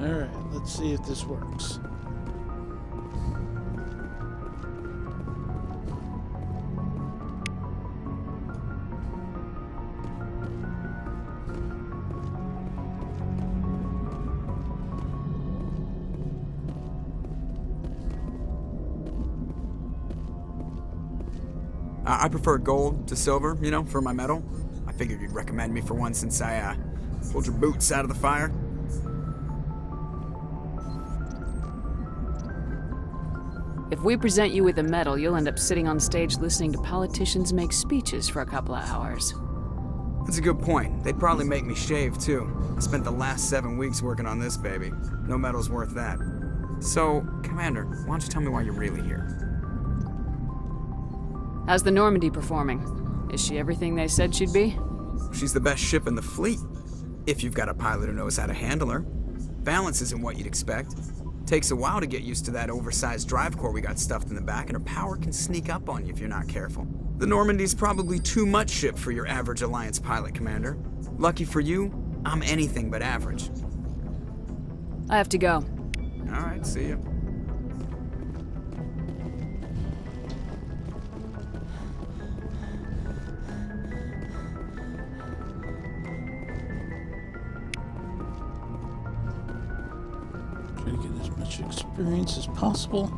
Alright, let's see if this works. I prefer gold to silver, you know, for my metal. I figured you'd recommend me for one since I, pulled your boots out of the fire. If we present you with a medal, you'll end up sitting on stage listening to politicians make speeches for a couple of hours. That's a good point. They'd probably make me shave, too. I spent the last 7 weeks working on this baby. No medal's worth that. So, Commander, why don't you tell me why you're really here? How's the Normandy performing? Is she everything they said she'd be? She's the best ship in the fleet, if you've got a pilot who knows how to handle her. Balance isn't what you'd expect. Takes a while to get used to that oversized drive core we got stuffed in the back, and her power can sneak up on you if you're not careful. The Normandy's probably too much ship for your average Alliance pilot, Commander. Lucky for you, I'm anything but average. I have to go. Alright, see ya. Try to get as much experience as possible.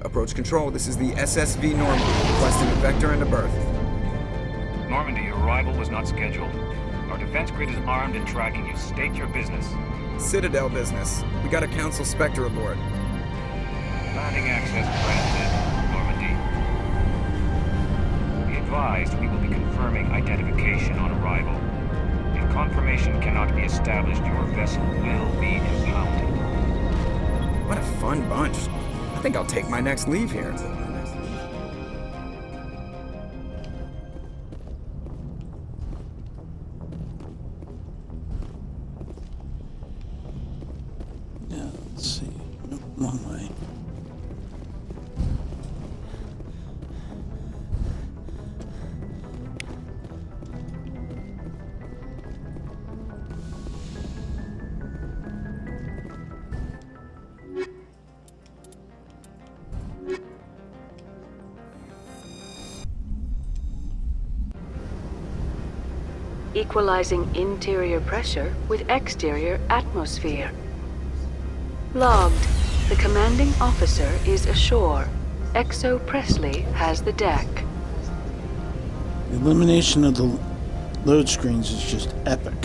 Approach control, this is the SSV Normandy, requesting a vector and a berth. Normandy, your arrival was not scheduled. Our defense grid is armed and tracking you. State your business. Citadel business. We got a Council Spectre aboard. Landing access granted, Normandy. Be advised, we will be confirming identification on arrival. If confirmation cannot be established, your vessel will be impounded. What a fun bunch. I think I'll take my next leave here. Yeah, let's see. Nope, wrong way. Equalizing interior pressure with exterior atmosphere. Logged. The commanding officer is ashore. Exo Presley has the deck. The elimination of the load screens is just epic.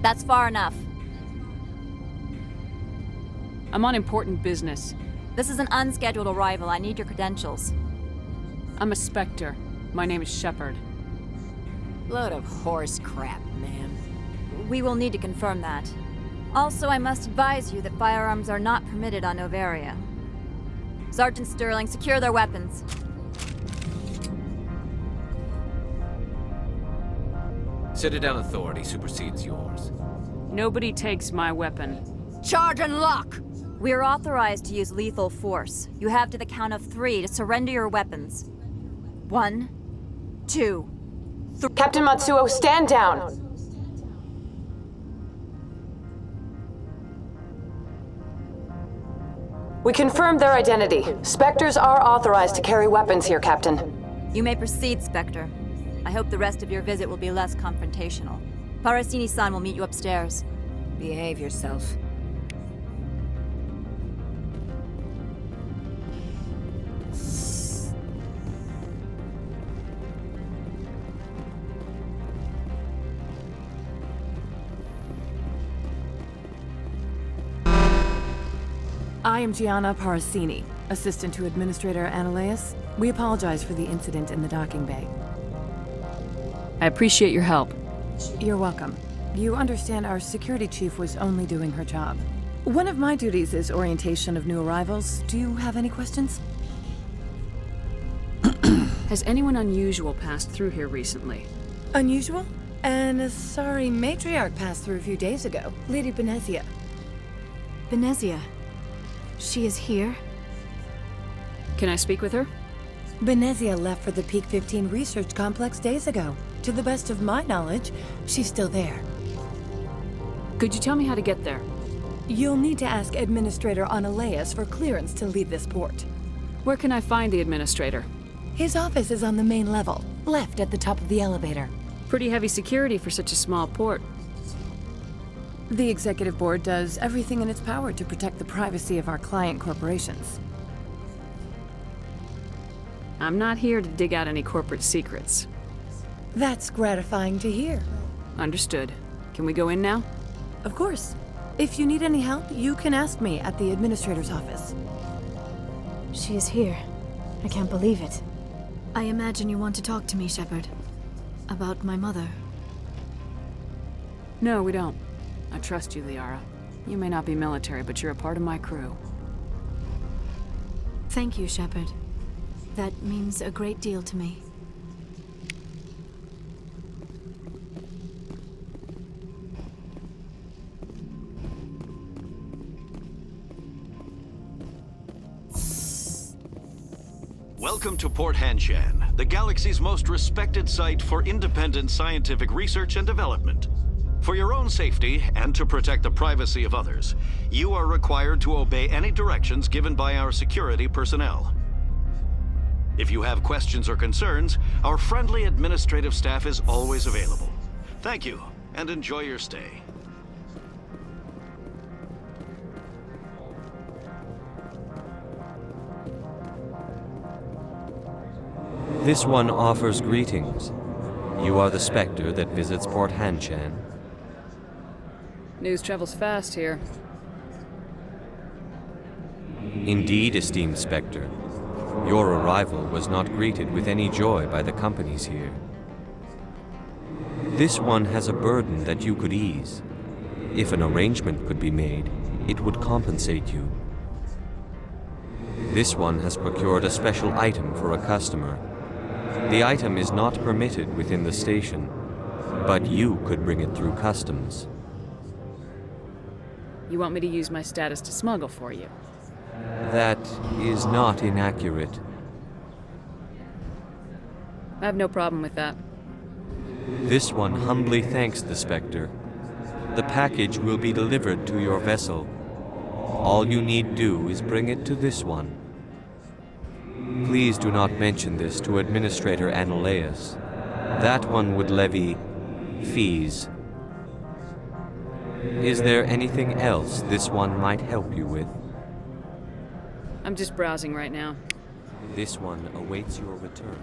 That's far enough. I'm on important business. This is an unscheduled arrival. I need your credentials. I'm a Spectre. My name is Shepard. Load of horse crap, man. We will need to confirm that. Also, I must advise you that firearms are not permitted on Novaria. Sergeant Sterling, secure their weapons. Citadel authority supersedes yours. Nobody takes my weapon. Charge and lock! We are authorized to use lethal force. You have to the count of 3 to surrender your weapons. 1, 2, 3. Captain Matsuo, stand down! We confirmed their identity. Spectres are authorized to carry weapons here, Captain. You may proceed, Spectre. I hope the rest of your visit will be less confrontational. Parasini-san will meet you upstairs. Behave yourself. I am Gianna Parasini, assistant to Administrator Analeas. We apologize for the incident in the docking bay. I appreciate your help. You're welcome. You understand our security chief was only doing her job. One of my duties is orientation of new arrivals. Do you have any questions? Has anyone unusual passed through here recently? Unusual? An Asari matriarch passed through a few days ago. Lady Benezia. Benezia. She is here? Can I speak with her? Benezia left for the Peak 15 research complex days ago. To the best of my knowledge, she's still there. Could you tell me how to get there? You'll need to ask Administrator Analeas for clearance to leave this port. Where can I find the administrator? His office is on the main level, left at the top of the elevator. Pretty heavy security for such a small port. The Executive Board does everything in its power to protect the privacy of our client corporations. I'm not here to dig out any corporate secrets. That's gratifying to hear. Understood. Can we go in now? Of course. If you need any help, you can ask me at the Administrator's office. She is here. I can't believe it. I imagine you want to talk to me, Shepard. About my mother. No, we don't. I trust you, Liara. You may not be military, but you're a part of my crew. Thank you, Shepard. That means a great deal to me. Welcome to Port Hanshan, the galaxy's most respected site for independent scientific research and development. For your own safety and to protect the privacy of others, you are required to obey any directions given by our security personnel. If you have questions or concerns, our friendly administrative staff is always available. Thank you, and enjoy your stay. This one offers greetings. You are the Spectre that visits Port Hanshan. News travels fast here. Indeed, esteemed Spectre. Your arrival was not greeted with any joy by the companies here. This one has a burden that you could ease. If an arrangement could be made, it would compensate you. This one has procured a special item for a customer. The item is not permitted within the station, but you could bring it through customs. You want me to use my status to smuggle for you? That is not inaccurate. I have no problem with that. This one humbly thanks the Spectre. The package will be delivered to your vessel. All you need do is bring it to this one. Please do not mention this to Administrator Analeas. That one would levy fees. Is there anything else this one might help you with? I'm just browsing right now. This one awaits your return.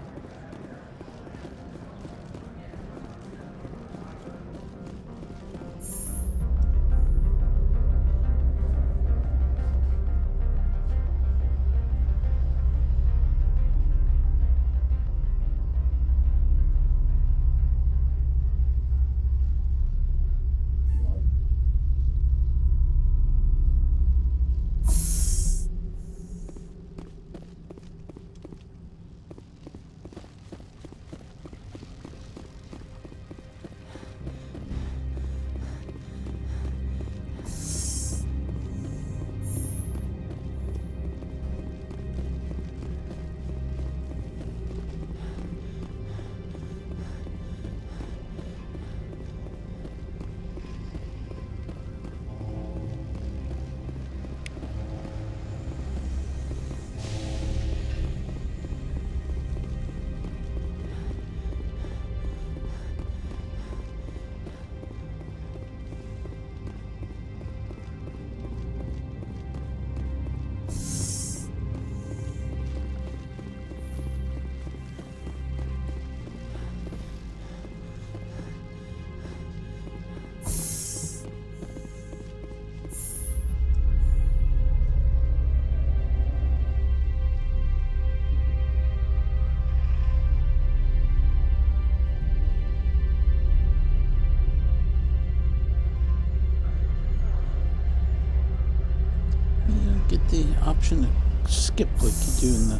get the option to skip like you do in the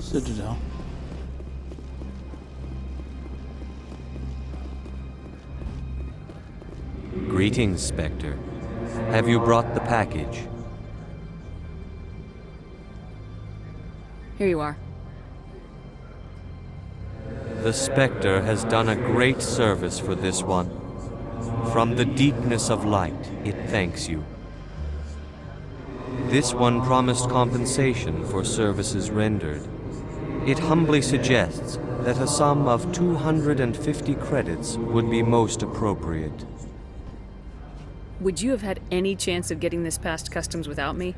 Citadel. Greetings, Spectre. Have you brought the package? Here you are. The Spectre has done a great service for this one. From the deepness of light, it thanks you. This one promised compensation for services rendered. It humbly suggests that a sum of 250 credits would be most appropriate. Would you have had any chance of getting this past customs without me?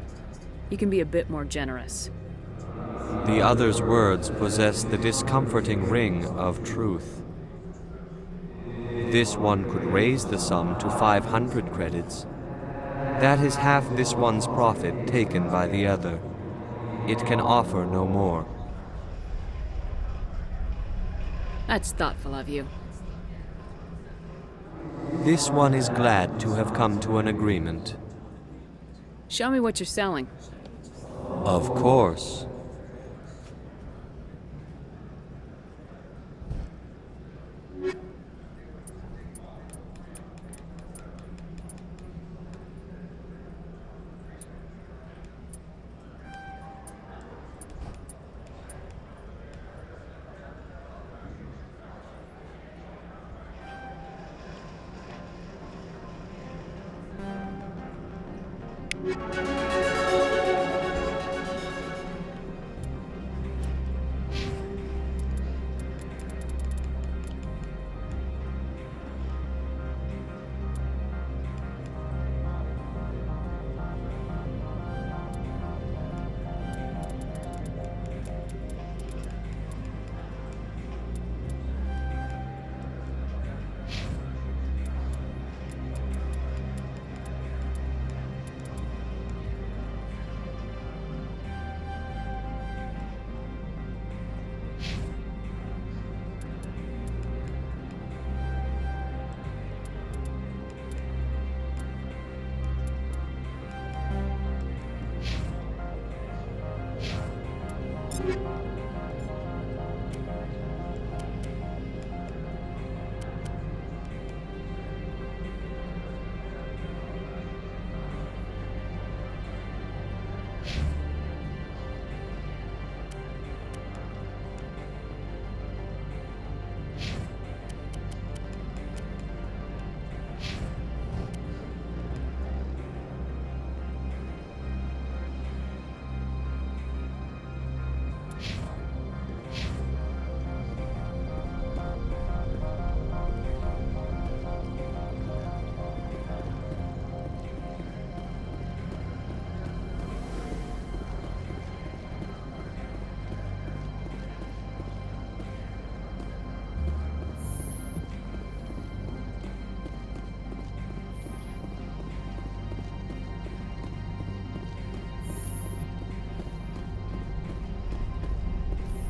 You can be a bit more generous. The other's words possess the discomforting ring of truth. This one could raise the sum to 500 credits. That is half this one's profit taken by the other. It can offer no more. That's thoughtful of you. This one is glad to have come to an agreement. Show me what you're selling. Of course.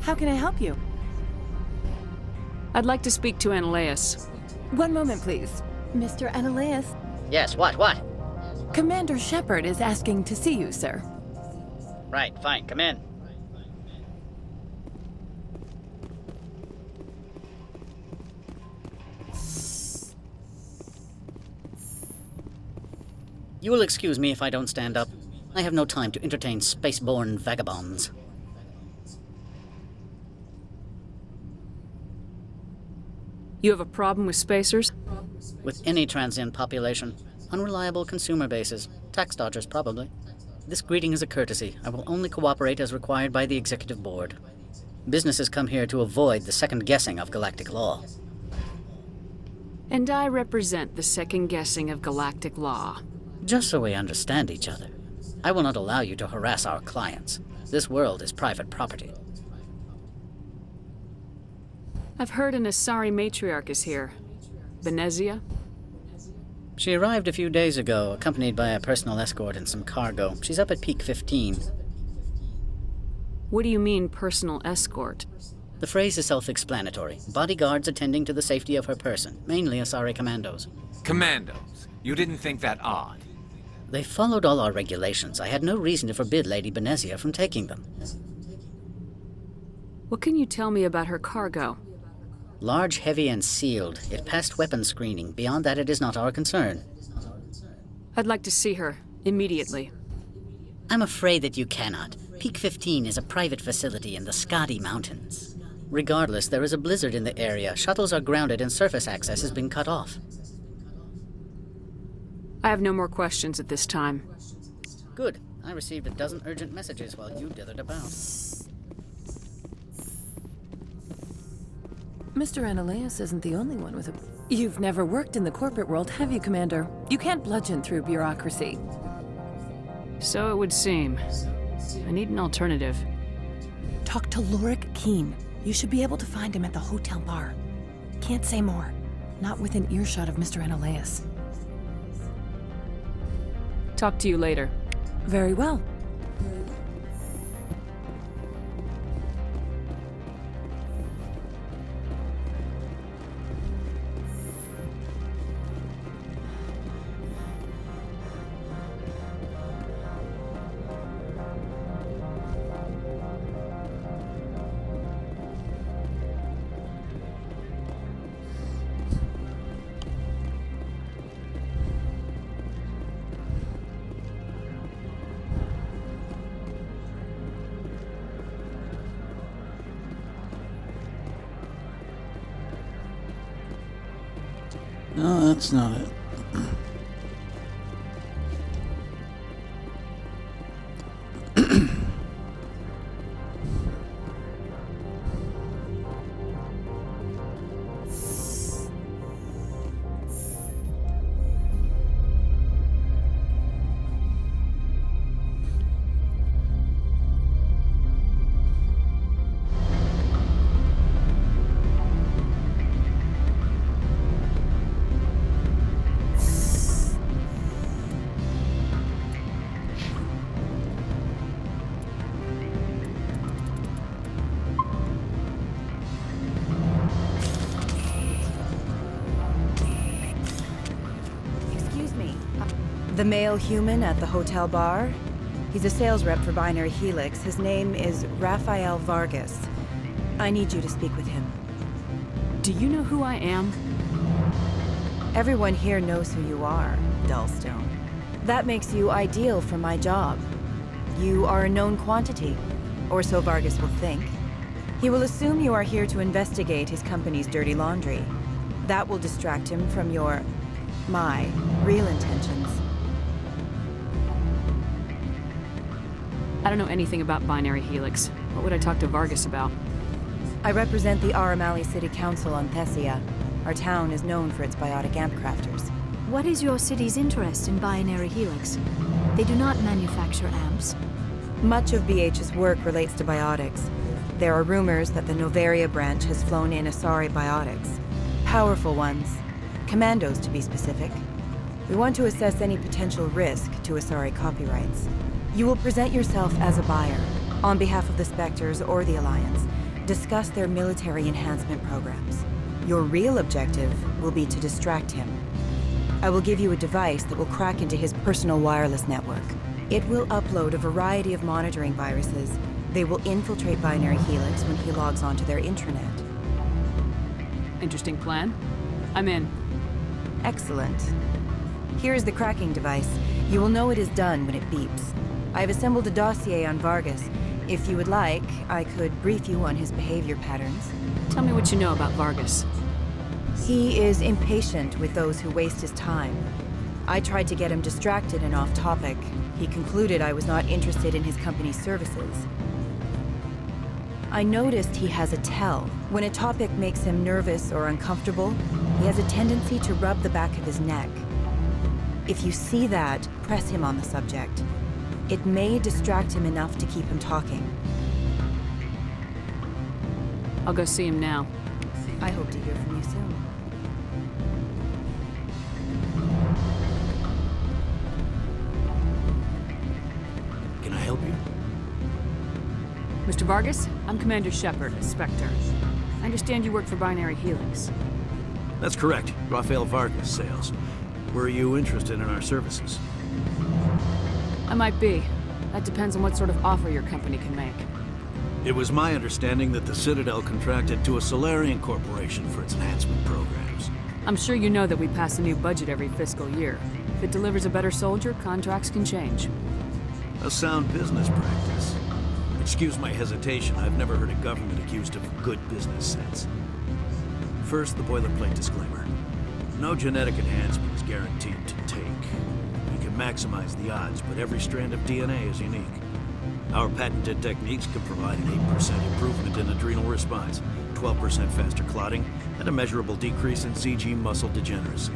How can I help you? I'd like to speak to Ananias. One moment, please. Mr. Ananias. Yes, what? Commander Shepard is asking to see you, sir. Right, fine, come in. You will excuse me if I don't stand up. I have no time to entertain spaceborne vagabonds. You have a problem with spacers? With any transient population. Unreliable consumer bases. Tax dodgers, probably. This greeting is a courtesy. I will only cooperate as required by the Executive Board. Businesses come here to avoid the second guessing of galactic law. And I represent the second guessing of galactic law. Just so we understand each other. I will not allow you to harass our clients. This world is private property. I've heard an Asari matriarch is here. Venezia? She arrived a few days ago, accompanied by a personal escort and some cargo. She's up at Peak 15. What do you mean, personal escort? The phrase is self-explanatory. Bodyguards attending to the safety of her person, mainly Asari commandos. Commandos? You didn't think that odd? They followed all our regulations. I had no reason to forbid Lady Benezia from taking them. What can you tell me about her cargo? Large, heavy, and sealed. It passed weapons screening. Beyond that, it is not our concern. I'd like to see her, immediately. I'm afraid that you cannot. Peak 15 is a private facility in the Skadi Mountains. Regardless, there is a blizzard in the area. Shuttles are grounded and surface access has been cut off. I have no more questions at this time. Good. I received a dozen urgent messages while you dithered about. Mr. Ananias isn't the only one with a... You've never worked in the corporate world, have you, Commander? You can't bludgeon through bureaucracy. So it would seem. I need an alternative. Talk to Lorik Keen. You should be able to find him at the hotel bar. Can't say more. Not within earshot of Mr. Ananias. Talk to you later. Very well. No, that's not it. The male human at the hotel bar? He's a sales rep for Binary Helix. His name is Rafael Vargas. I need you to speak with him. Do you know who I am? Everyone here knows who you are, Dullstone. That makes you ideal for my job. You are a known quantity, or so Vargas will think. He will assume you are here to investigate his company's dirty laundry. That will distract him from my real intentions. I don't know anything about Binary Helix. What would I talk to Vargas about? I represent the Aramali City Council on Thessia. Our town is known for its biotic amp crafters. What is your city's interest in Binary Helix? They do not manufacture amps. Much of BH's work relates to biotics. There are rumors that the Novaria branch has flown in Asari biotics. Powerful ones. Commandos, to be specific. We want to assess any potential risk to Asari copyrights. You will present yourself as a buyer, on behalf of the Spectres or the Alliance. Discuss their military enhancement programs. Your real objective will be to distract him. I will give you a device that will crack into his personal wireless network. It will upload a variety of monitoring viruses. They will infiltrate Binary Helix when he logs onto their intranet. Interesting plan. I'm in. Excellent. Here is the cracking device. You will know it is done when it beeps. I have assembled a dossier on Vargas. If you would like, I could brief you on his behavior patterns. Tell me what you know about Vargas. He is impatient with those who waste his time. I tried to get him distracted and off topic. He concluded I was not interested in his company's services. I noticed he has a tell. When a topic makes him nervous or uncomfortable, he has a tendency to rub the back of his neck. If you see that, press him on the subject. It may distract him enough to keep him talking. I'll go see him now. I hope to hear from you soon. Can I help you? Mr. Vargas, I'm Commander Shepard, a Spectre. I understand you work for Binary Helix. That's correct. Rafael Vargas, sales. Were you interested in our services? might be. That depends on what sort of offer your company can make. It was my understanding that the Citadel contracted to a Solarian corporation for its enhancement programs. I'm sure you know that we pass a new budget every fiscal year. If it delivers a better soldier, contracts can change. A sound business practice. Excuse my hesitation, I've never heard a government accused of good business sense. First, the boilerplate disclaimer. No genetic enhancement is guaranteed to take. You can maximize the odds, but every strand of DNA is unique. Our patented techniques can provide an 8% improvement in adrenal response, 12% faster clotting, and a measurable decrease in CG muscle degeneracy.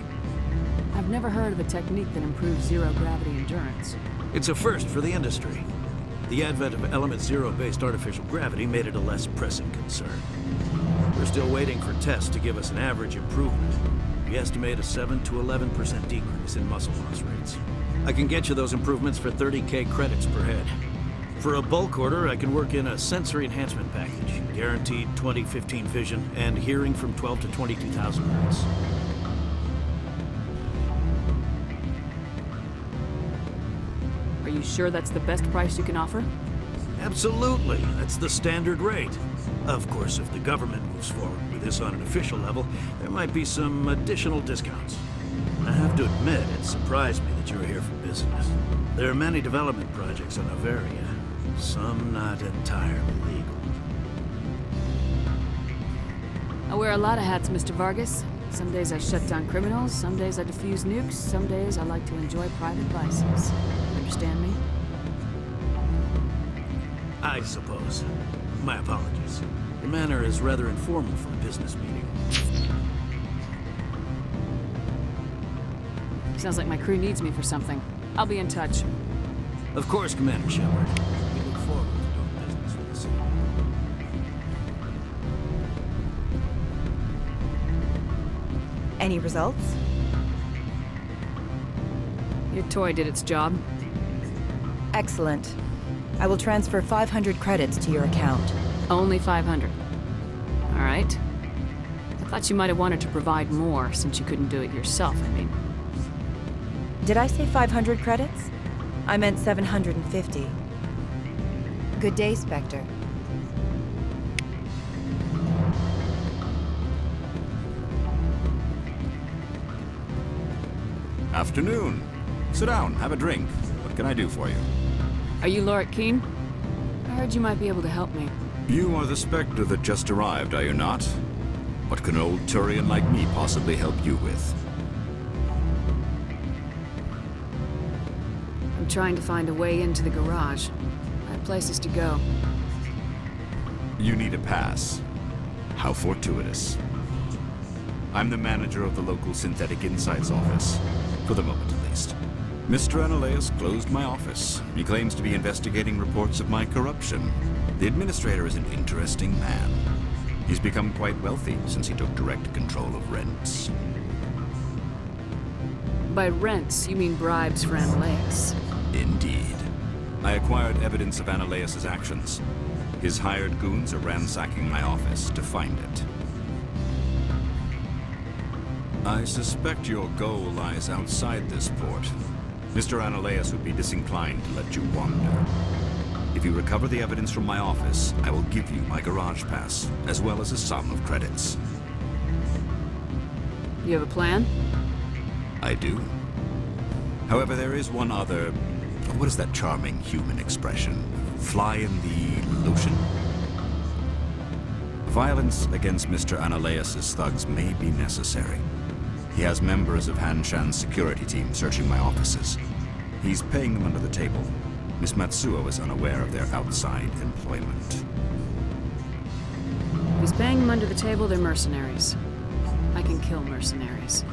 I've never heard of a technique that improves zero-gravity endurance. It's a first for the industry. The advent of element zero-based artificial gravity made it a less pressing concern. We're still waiting for tests to give us an average improvement. We estimate a 7 to 11% decrease in muscle loss rates. I can get you those improvements for 30K credits per head. For a bulk order, I can work in a sensory enhancement package, guaranteed 20/15 vision, and hearing from 12 to 22,000 hertz. Are you sure that's the best price you can offer? Absolutely, that's the standard rate. Of course, if the government moves forward with this on an official level, there might be some additional discounts. I have to admit, it surprised me that you were here for business. There are many development projects on Noveria, some not entirely legal. I wear a lot of hats, Mr. Vargas. Some days I shut down criminals, some days I defuse nukes, some days I like to enjoy private vices. Understand me? I suppose. My apologies. Your manner is rather informal for a business meeting. Sounds like my crew needs me for something. I'll be in touch. Of course, Commander Shepard. We look forward to doing business with the city. Any results? Your toy did its job. Excellent. I will transfer 500 credits to your account. Only 500. All right. I thought you might have wanted to provide more since you couldn't do it yourself, I mean. Did I say 500 credits? I meant 750. Good day, Spectre. Afternoon. Sit down, have a drink. What can I do for you? Are you Lorik Keene? I heard you might be able to help me. You are the Spectre that just arrived, are you not? What can an old Turian like me possibly help you with? I'm trying to find a way into the garage. I have places to go. You need a pass. How fortuitous. I'm the manager of the local Synthetic Insights office. For the moment, at least. Mr. Analaeus closed my office. He claims to be investigating reports of my corruption. The administrator is an interesting man. He's become quite wealthy since he took direct control of rents. By rents, you mean bribes for Analaeus. Indeed. I acquired evidence of Analaeus' actions. His hired goons are ransacking my office to find it. I suspect your goal lies outside this port. Mr. Analaeus would be disinclined to let you wander. If you recover the evidence from my office, I will give you my garage pass, as well as a sum of credits. You have a plan? I do. However, there is one other... What is that charming human expression? Fly in the lotion? Violence against Mr. Analaeus' thugs may be necessary. He has members of Han Shan's security team searching my offices. He's paying them under the table. Miss Matsuo is unaware of their outside employment. If he's paying them under the table, they're mercenaries. I can kill mercenaries.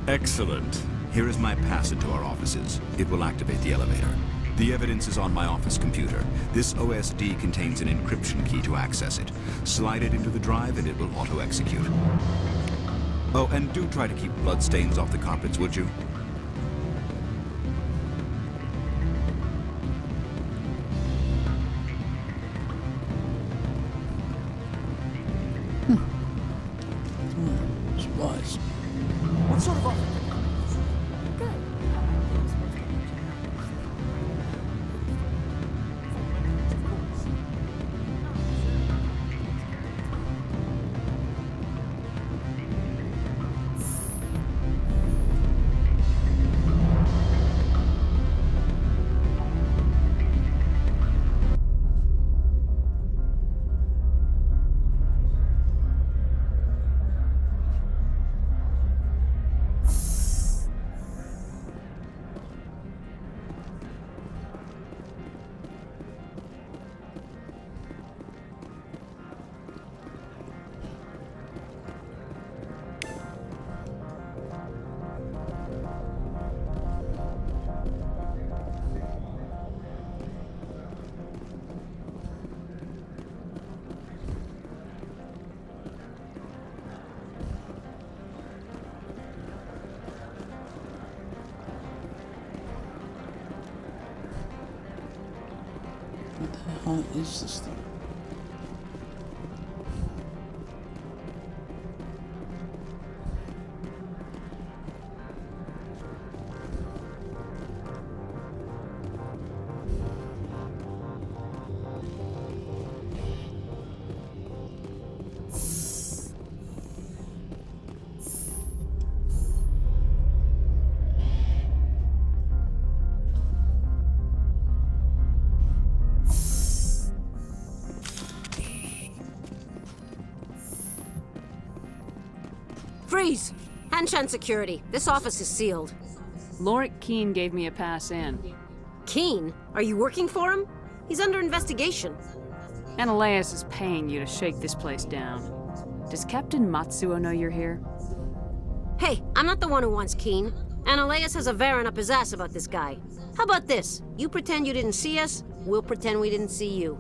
Excellent. Here is my pass into our offices. It will activate the elevator. The evidence is on my office computer. This OSD contains an encryption key to access it. Slide it into the drive and it will auto-execute. Oh, and do try to keep bloodstains off the carpets, would you? Supplies. What sort of offer? Good. What the hell is this thing? Freeze! Hanshan security. This office is sealed. Lorik Keene gave me a pass in. Keene? Are you working for him? He's under investigation. Ananias is paying you to shake this place down. Does Captain Matsuo know you're here? Hey, I'm not the one who wants Keene. Ananias has a Varen up his ass about this guy. How about this? You pretend you didn't see us, we'll pretend we didn't see you.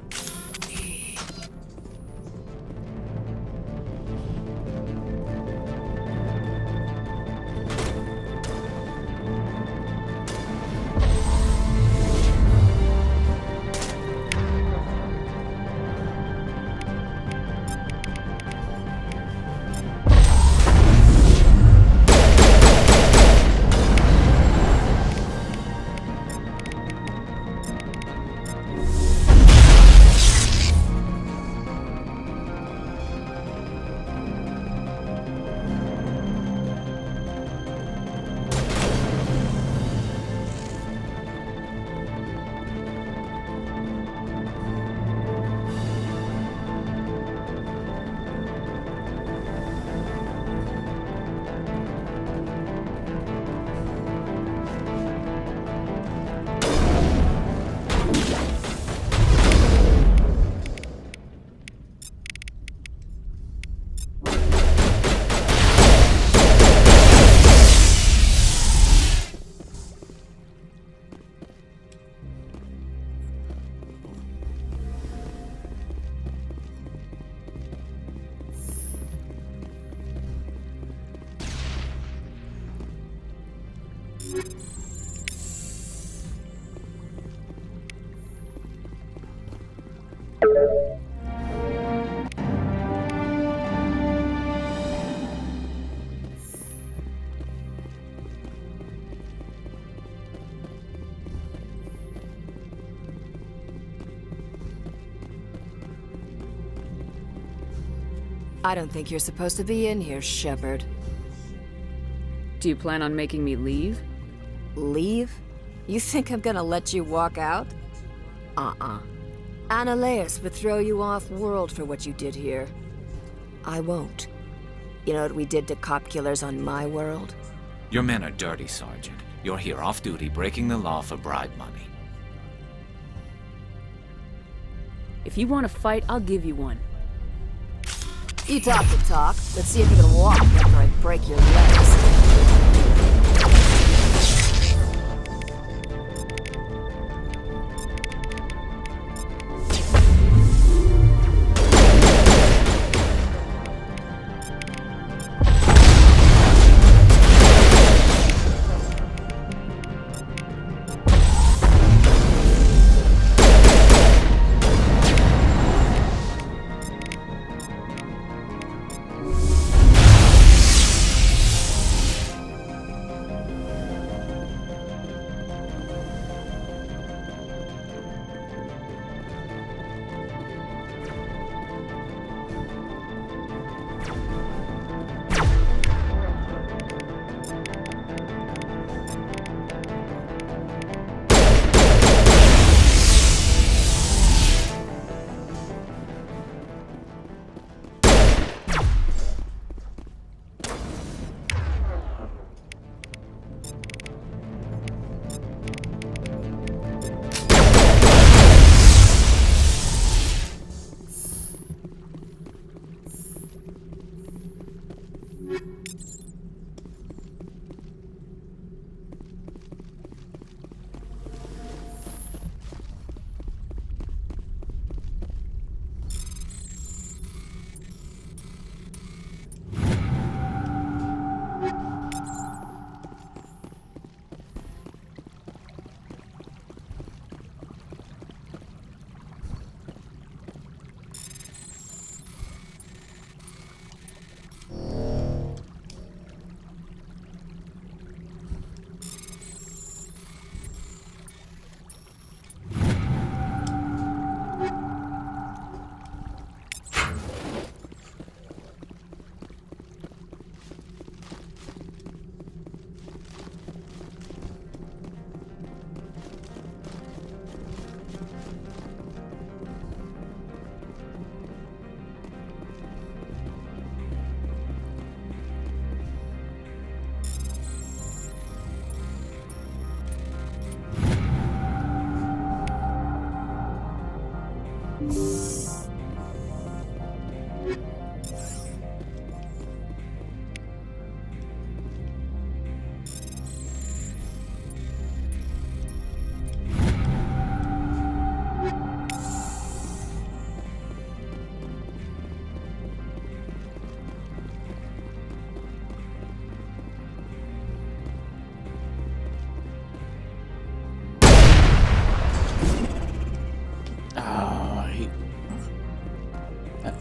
I don't think you're supposed to be in here, Shepard. Do you plan on making me leave? Leave? You think I'm gonna let you walk out? Ananias would throw you off-world for what you did here. I won't. You know what we did to cop killers on my world? Your men are dirty, Sergeant. You're here off duty, breaking the law for bribe money. If you want to fight, I'll give you one. You talk the talk. Let's see if you can walk after I break your legs.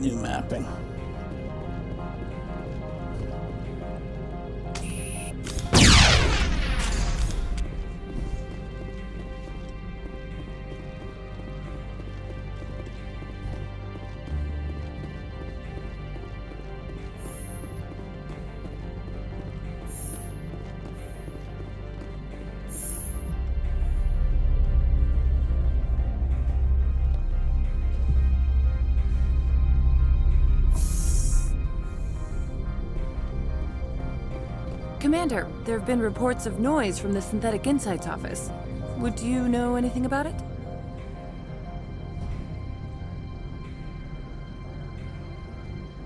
new mapping. Commander, there have been reports of noise from the Synthetic Insights office. Would you know anything about it?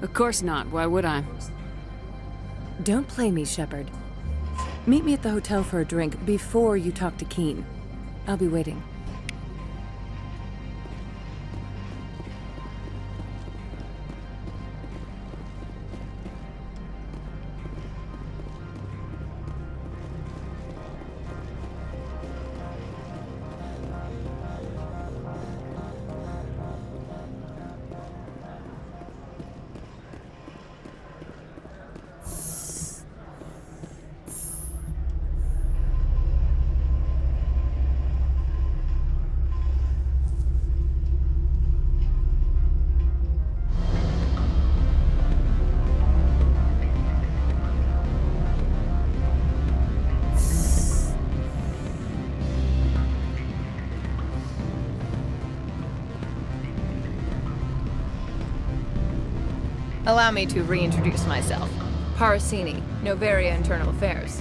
Of course not. Why would I? Don't play me, Shepard. Meet me at the hotel for a drink before you talk to Keen. I'll be waiting. Allow me to reintroduce myself. Parasini, Novaria Internal Affairs.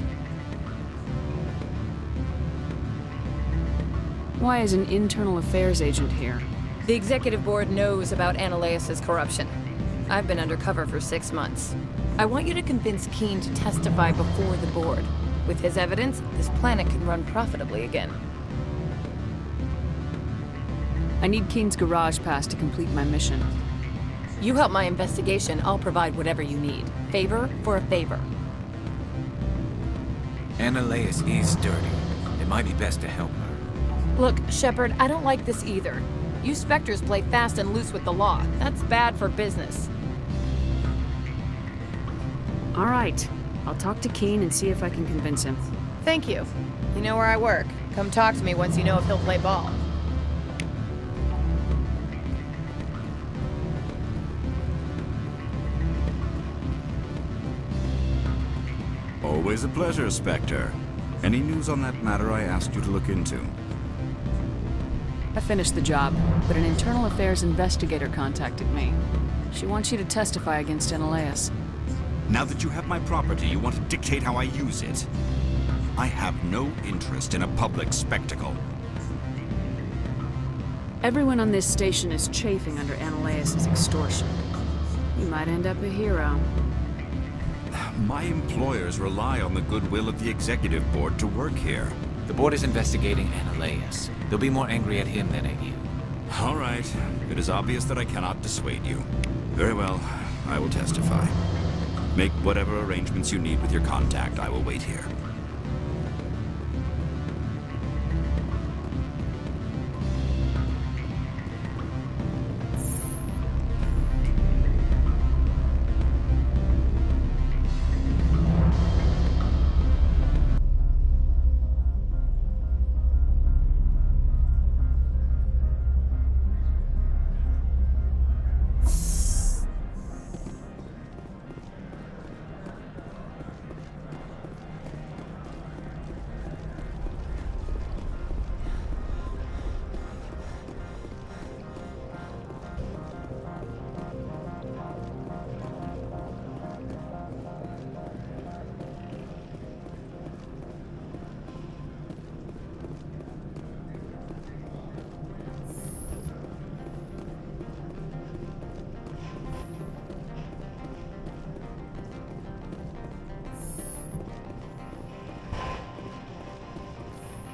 Why is an internal affairs agent here? The executive board knows about Ananias' corruption. I've been undercover for 6 months. I want you to convince Keen to testify before the board. With his evidence, this planet can run profitably again. I need Keen's garage pass to complete my mission. You help my investigation, I'll provide whatever you need. Favor for a favor. Ananias is dirty. It might be best to help her. Look, Shepard, I don't like this either. You Spectres play fast and loose with the law. That's bad for business. All right. I'll talk to Keen and see if I can convince him. Thank you. You know where I work. Come talk to me once you know if he'll play ball. Always a pleasure, Spectre. Any news on that matter I asked you to look into? I finished the job, but an internal affairs investigator contacted me. She wants you to testify against Ananias. Now that you have my property, you want to dictate how I use it. I have no interest in a public spectacle. Everyone on this station is chafing under Ananias' extortion. You might end up a hero. My employers rely on the goodwill of the executive board to work here. The board is investigating Ananias. They'll be more angry at him than at you. All right. It is obvious that I cannot dissuade you. Very well. I will testify. Make whatever arrangements you need with your contact. I will wait here.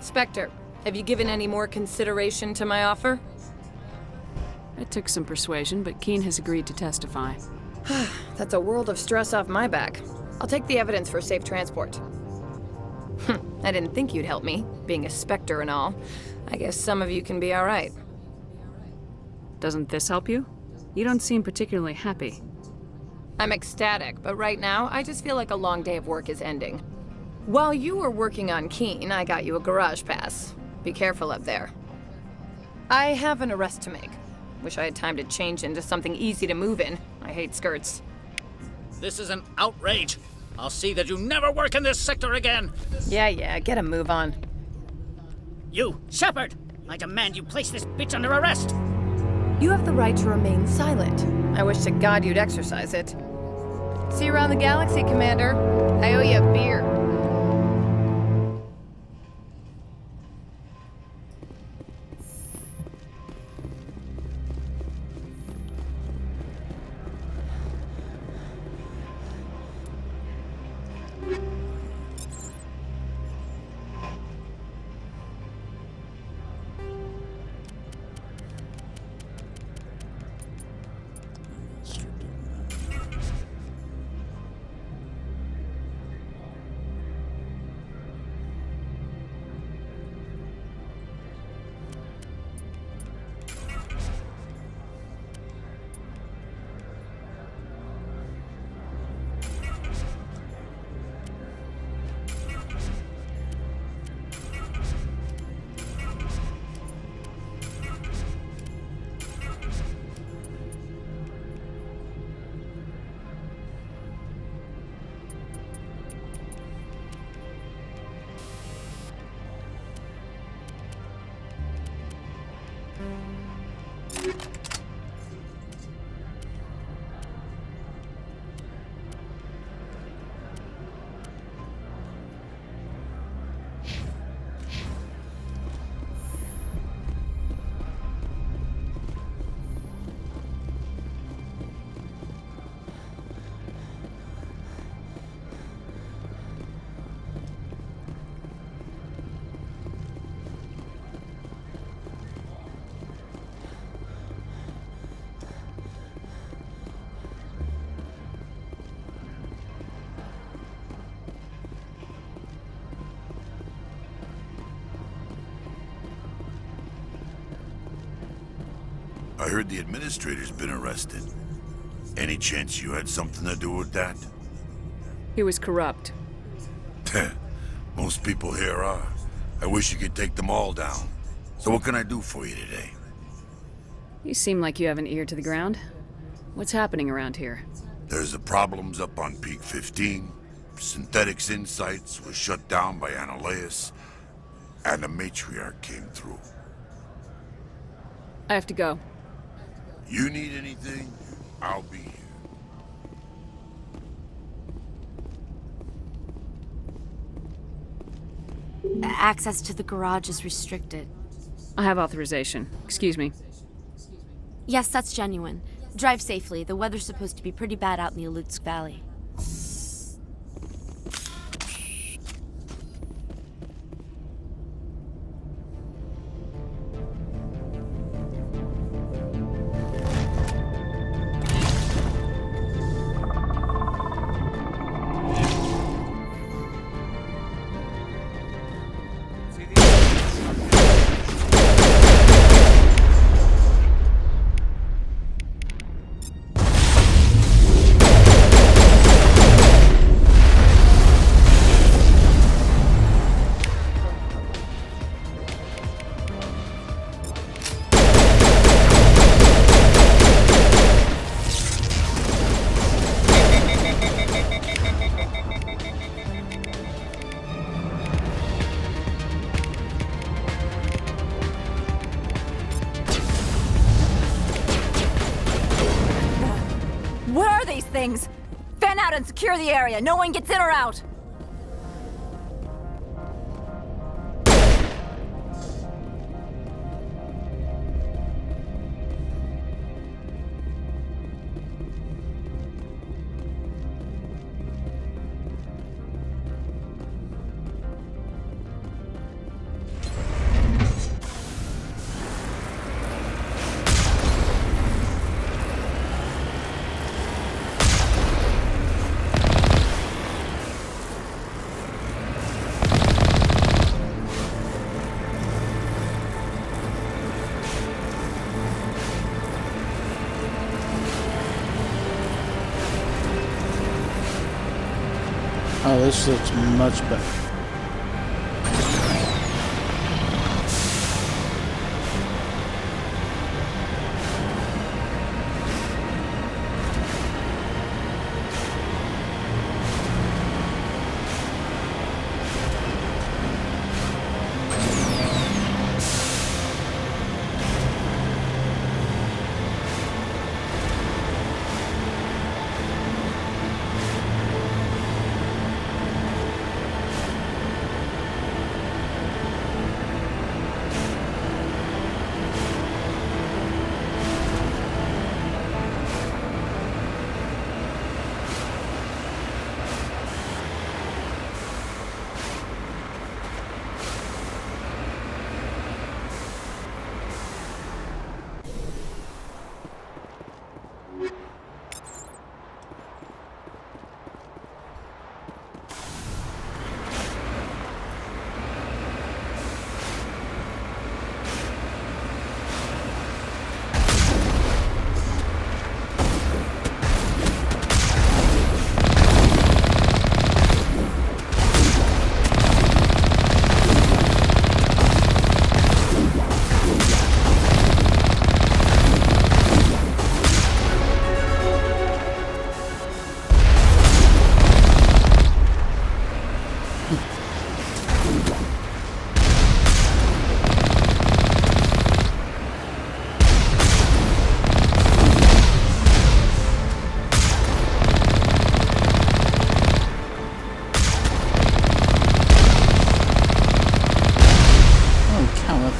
Spectre, have you given any more consideration to my offer? It took some persuasion, but Keen has agreed to testify. That's a world of stress off my back. I'll take the evidence for safe transport. I didn't think you'd help me, being a Spectre and all. I guess some of you can be all right. Doesn't this help you? You don't seem particularly happy. I'm ecstatic, but right now, I just feel like a long day of work is ending. While you were working on Keen, I got you a garage pass. Be careful up there. I have an arrest to make. Wish I had time to change into something easy to move in. I hate skirts. This is an outrage. I'll see that you never work in this sector again. Yeah, get a move on. You, Shepard! I demand you place this bitch under arrest! You have the right to remain silent. I wish to God you'd exercise it. See you around the galaxy, Commander. I owe you a beer. I heard the administrator's been arrested. Any chance you had something to do with that? He was corrupt. Most people here are. I wish you could take them all down. So what can I do for you today? You seem like you have an ear to the ground. What's happening around here? There's the problems up on Peak 15. Synthetics Insights was shut down by Analeus. And the matriarch came through. I have to go. You need anything, I'll be here. Access to the garage is restricted. I have authorization. Excuse me. Yes, that's genuine. Drive safely. The weather's supposed to be pretty bad out in the Alutsk Valley. Things. Fan out and secure the area. No one gets in or out. Oh, this looks much better.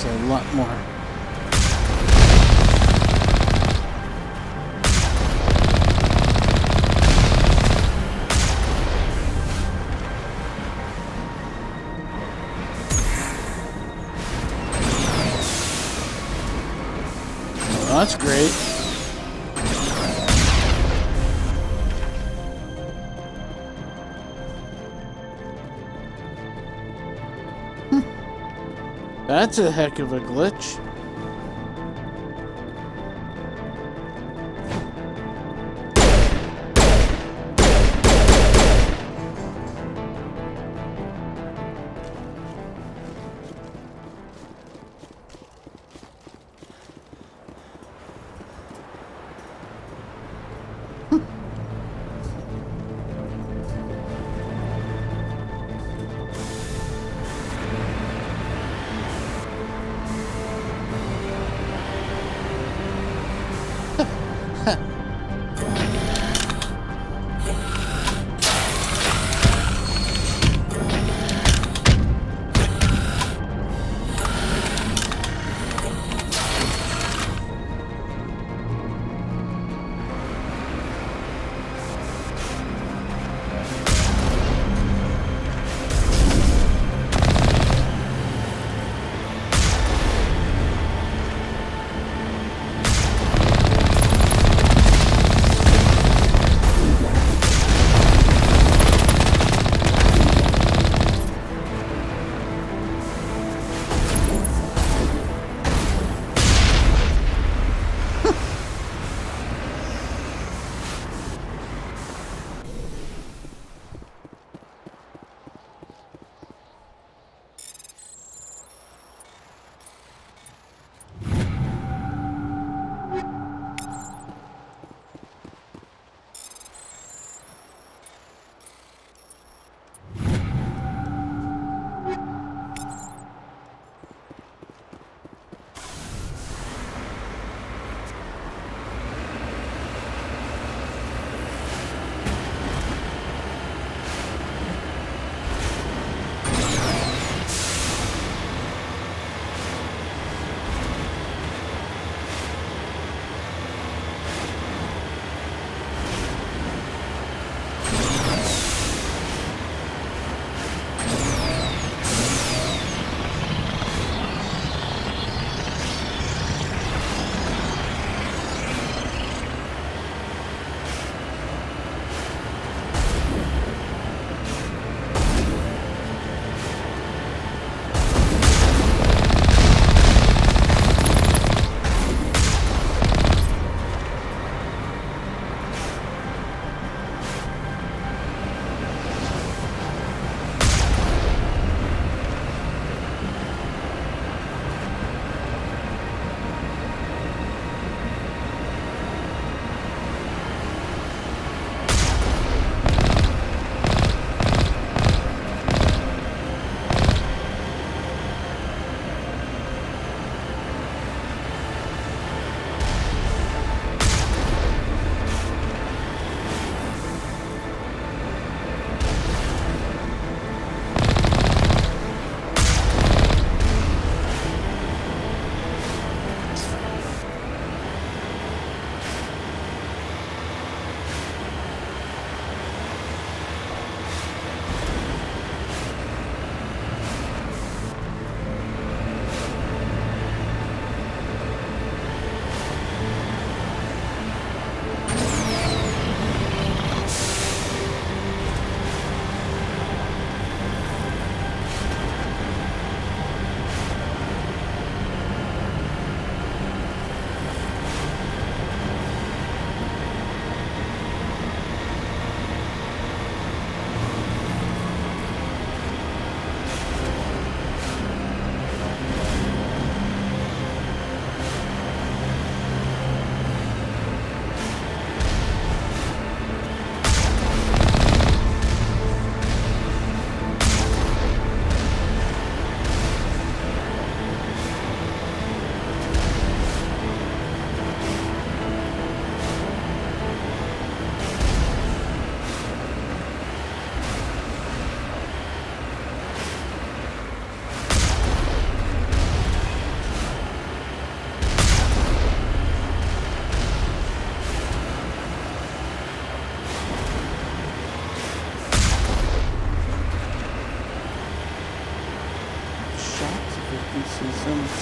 A lot more. Well, that's great. That's a heck of a glitch.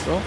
Go.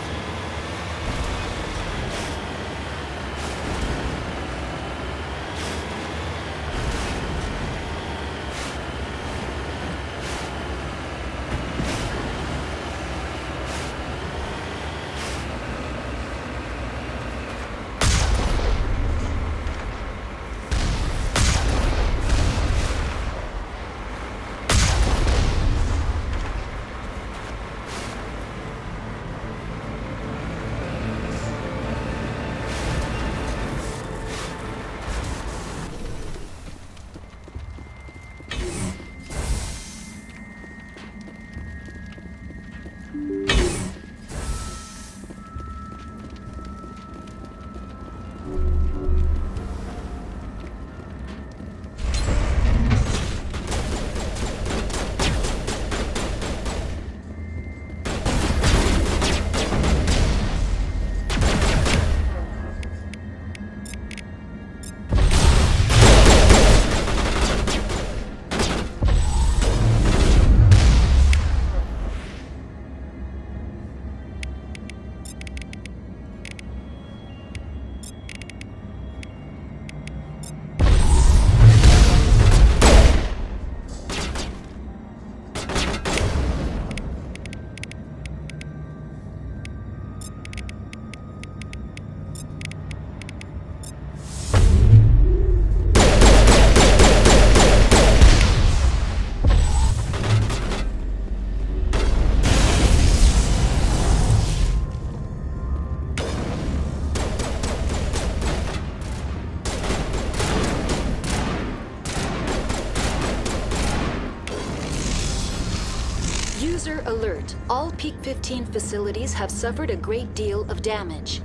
User alert. All Peak 15 facilities have suffered a great deal of damage.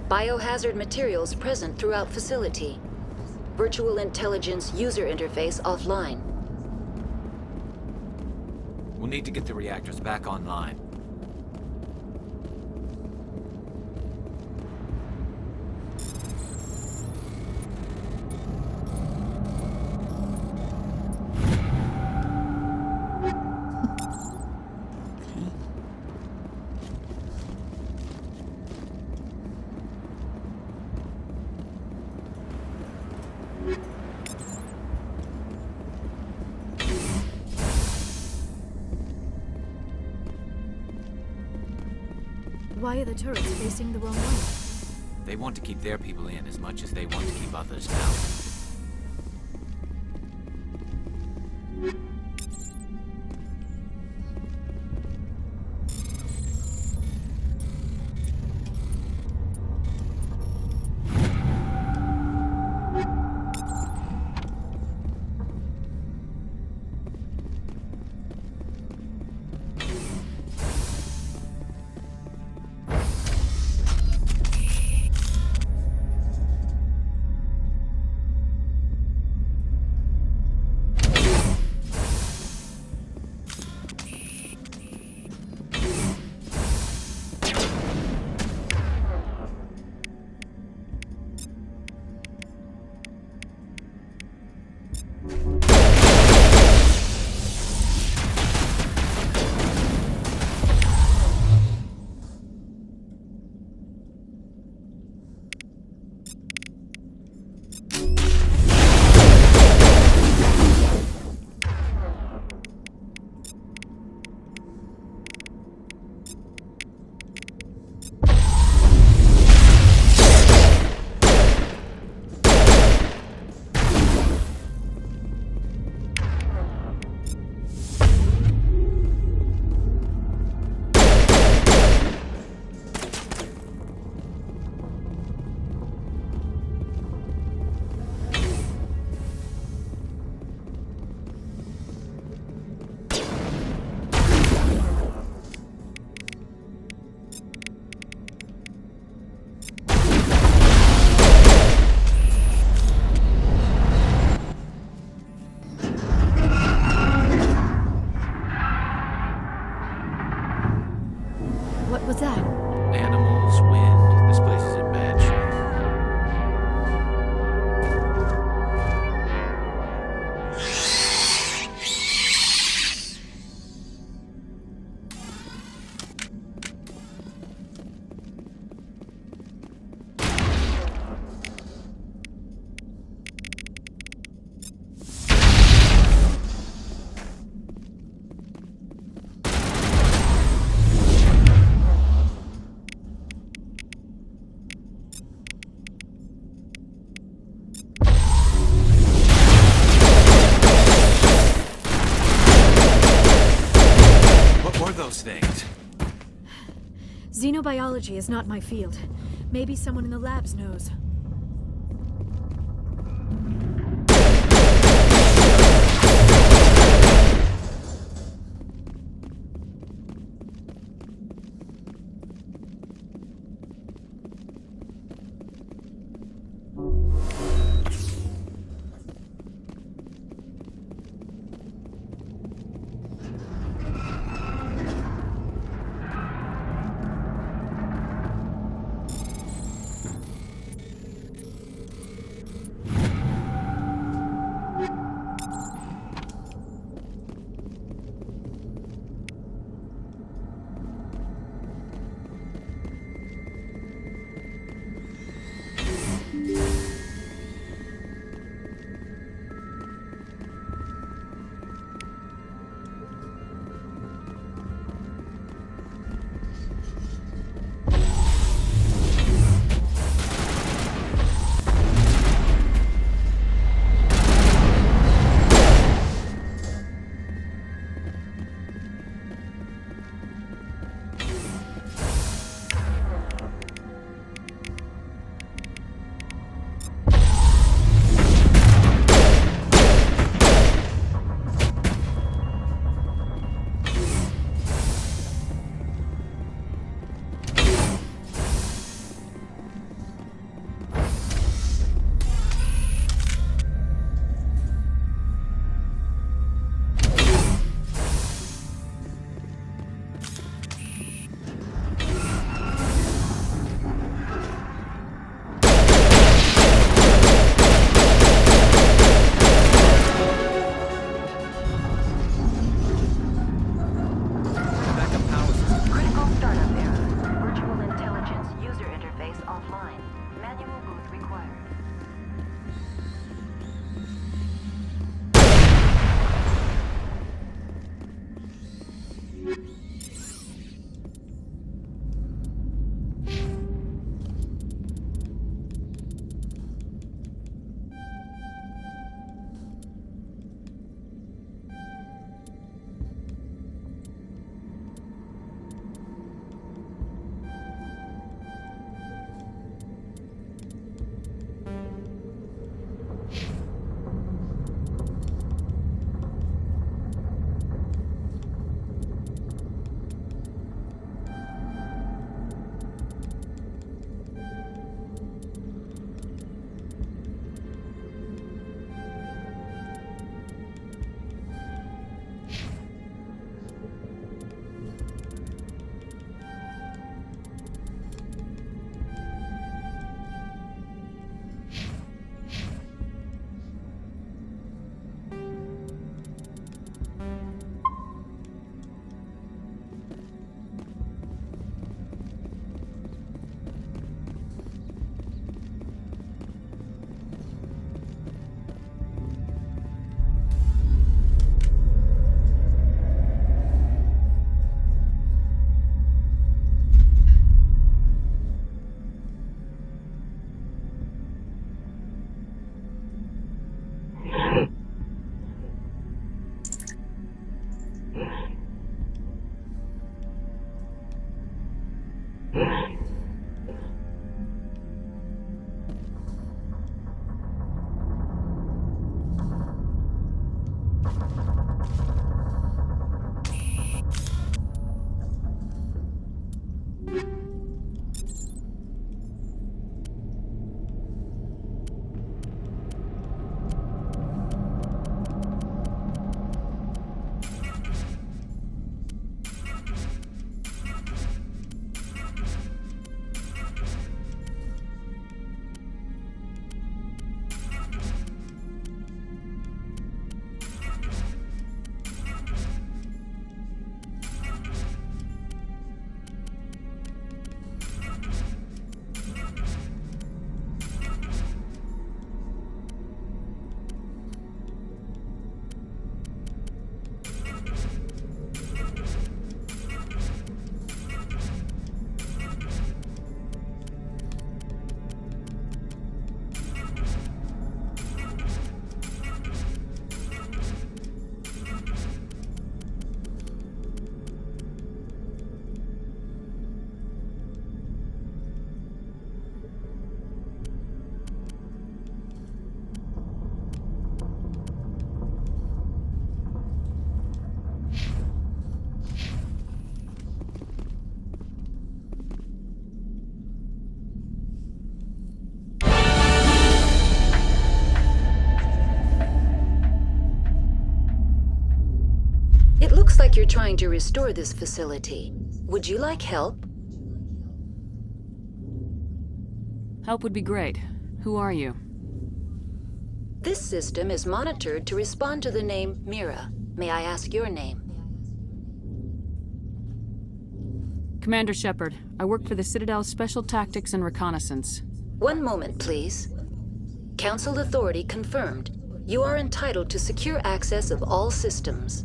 Biohazard materials present throughout facility. Virtual intelligence user interface offline. We'll need to get the reactors back online. Why are the turrets facing the wrong way? They want to keep their people in as much as they want to keep others out. Nanobiology is not my field. Maybe someone in the labs knows. you're trying to restore this facility. Would you like help? Help would be great. Who are you? This system is monitored to respond to the name Mira. May I ask your name? Commander Shepard. I work for the Citadel's Special Tactics and Reconnaissance. One moment, please. Council authority confirmed. You are entitled to secure access of all systems.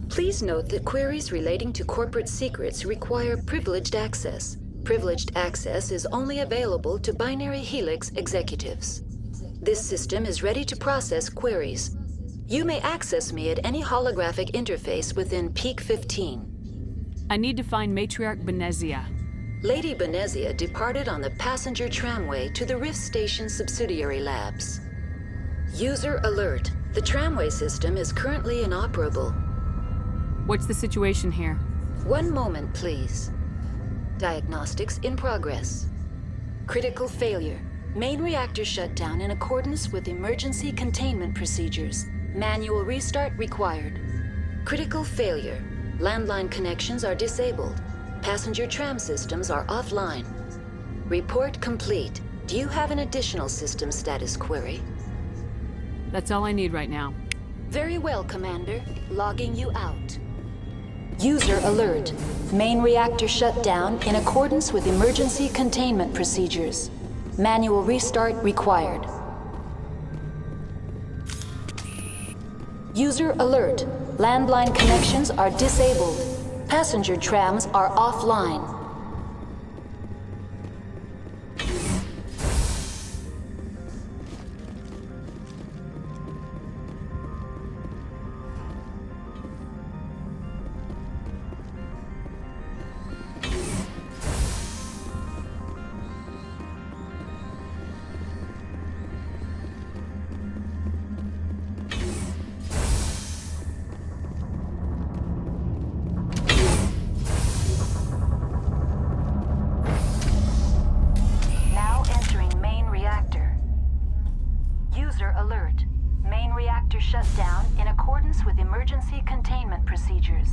Please note that queries relating to corporate secrets require privileged access. Privileged access is only available to Binary Helix executives. This system is ready to process queries. You may access me at any holographic interface within Peak 15. I need to find Matriarch Benezia. Lady Benezia departed on the passenger tramway to the Rift Station subsidiary labs. User alert. The tramway system is currently inoperable. What's the situation here? One moment, please. Diagnostics in progress. Critical failure. Main reactor shut down in accordance with emergency containment procedures. Manual restart required. Critical failure. Landline connections are disabled. Passenger tram systems are offline. Report complete. Do you have an additional system status query? That's all I need right now. Very well, Commander. Logging you out. User alert. Main reactor shut down in accordance with emergency containment procedures. Manual restart required. User alert. Landline connections are disabled. Passenger trams are offline. Alert. Main reactor shut down in accordance with emergency containment procedures.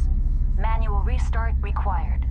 Manual restart required.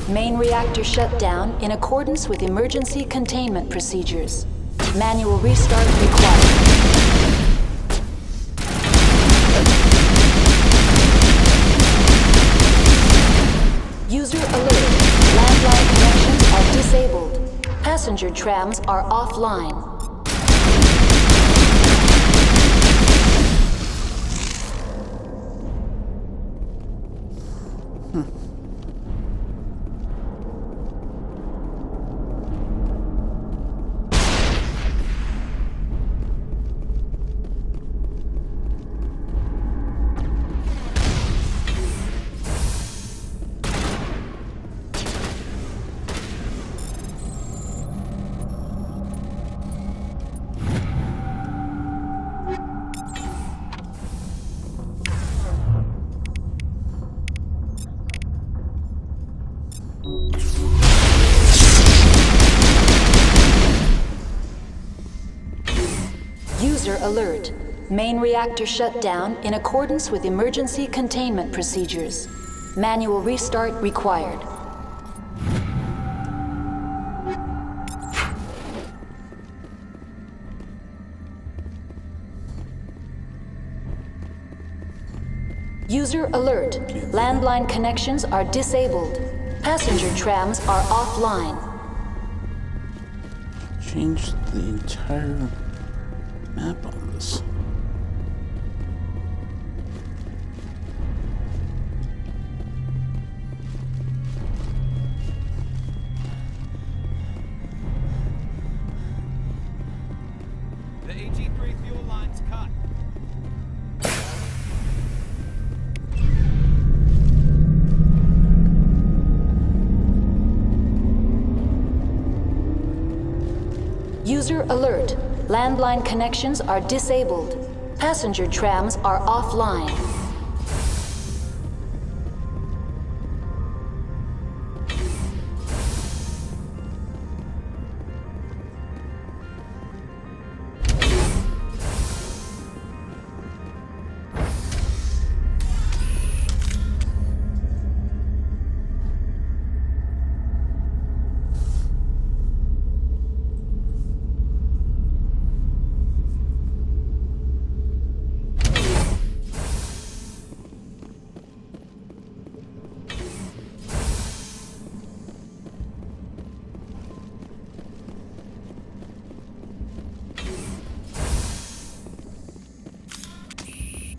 Main reactor shut down in accordance with emergency containment procedures. Manual restart required. User alert. Landline connections are disabled. Passenger trams are offline. User alert. Main reactor shut down in accordance with emergency containment procedures. Manual restart required. User alert. Landline connections are disabled. Passenger trams are offline. Change the entire map on this. The AG3 fuel line's cut. User alert. Landline connections are disabled. Passenger trams are offline.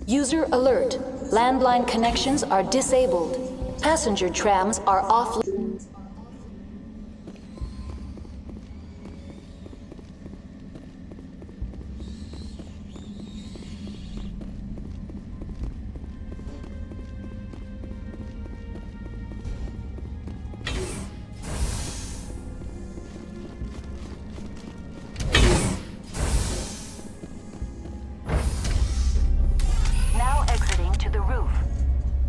User alert. Landline connections are disabled. Passenger trams are offline. Now exiting to the roof.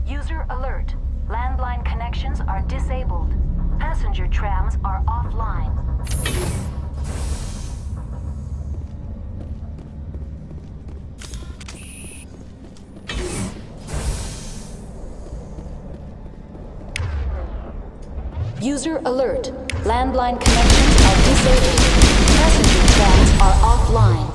User alert. Landline connections are disabled. Passenger trams are offline. User alert. Landline connections are disabled. Passenger trams are offline.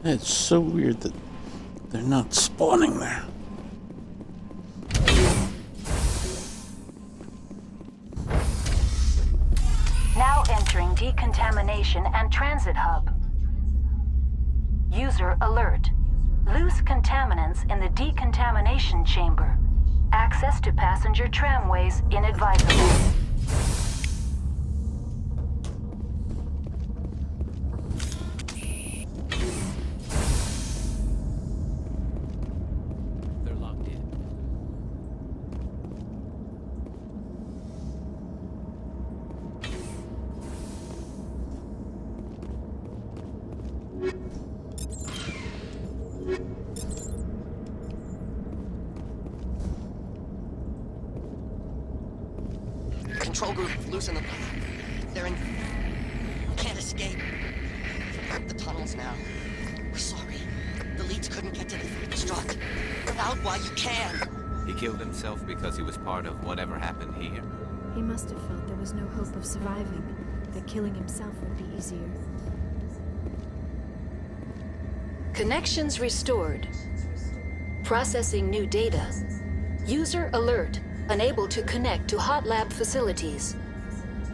It's so weird that they're not spawning there. Now entering decontamination and transit hub. User alert. Loose contaminants in the decontamination chamber. Access to passenger tramways inadvisable. They're locked in. Control group, loosen them. They're in... Can't escape. The tunnels now. We're sorry. The leads couldn't get to the struck. Get out while you can. He killed himself because he was part of whatever happened here. He must have felt there was no hope of surviving, that killing himself would be easier. Connections restored. Processing new data. User alert. Unable to connect to hot lab facilities.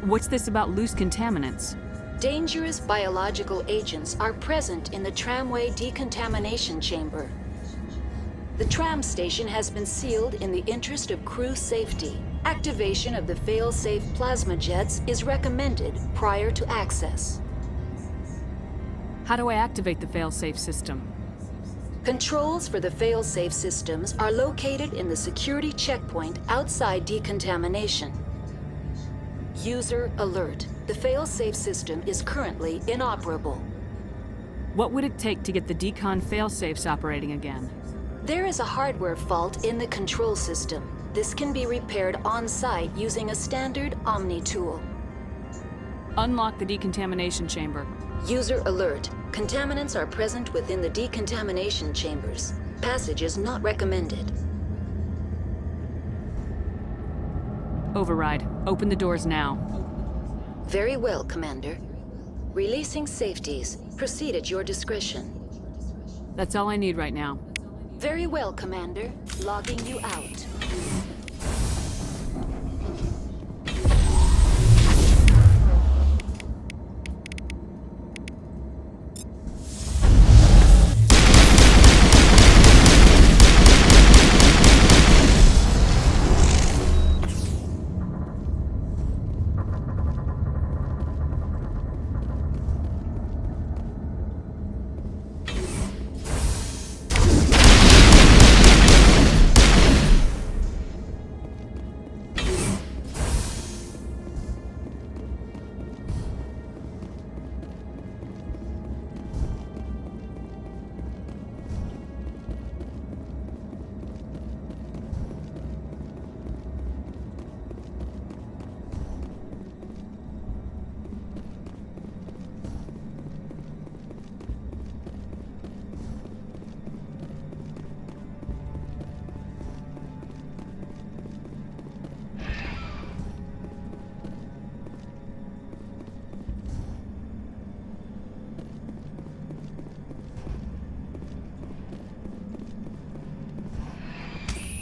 What's this about loose contaminants? Dangerous biological agents are present in the tramway decontamination chamber. The tram station has been sealed in the interest of crew safety. Activation of the fail-safe plasma jets is recommended prior to access. How do I activate the fail-safe system? Controls for the fail-safe systems are located in the security checkpoint outside decontamination. User alert. The fail-safe system is currently inoperable. What would it take to get the decon fail-safes operating again? There is a hardware fault in the control system. This can be repaired on-site using a standard Omni tool. Unlock the decontamination chamber. User alert. Contaminants are present within the decontamination chambers. Passage is not recommended. Override. Open the doors now. Very well, Commander. Releasing safeties. Proceed at your discretion. That's all I need right now. Very well, Commander. Logging you out.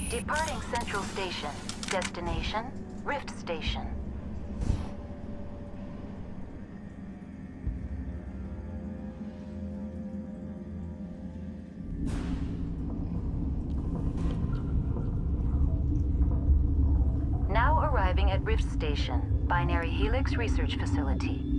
Departing Central Station. Destination, Rift Station. Now arriving at Rift Station, Binary Helix Research Facility.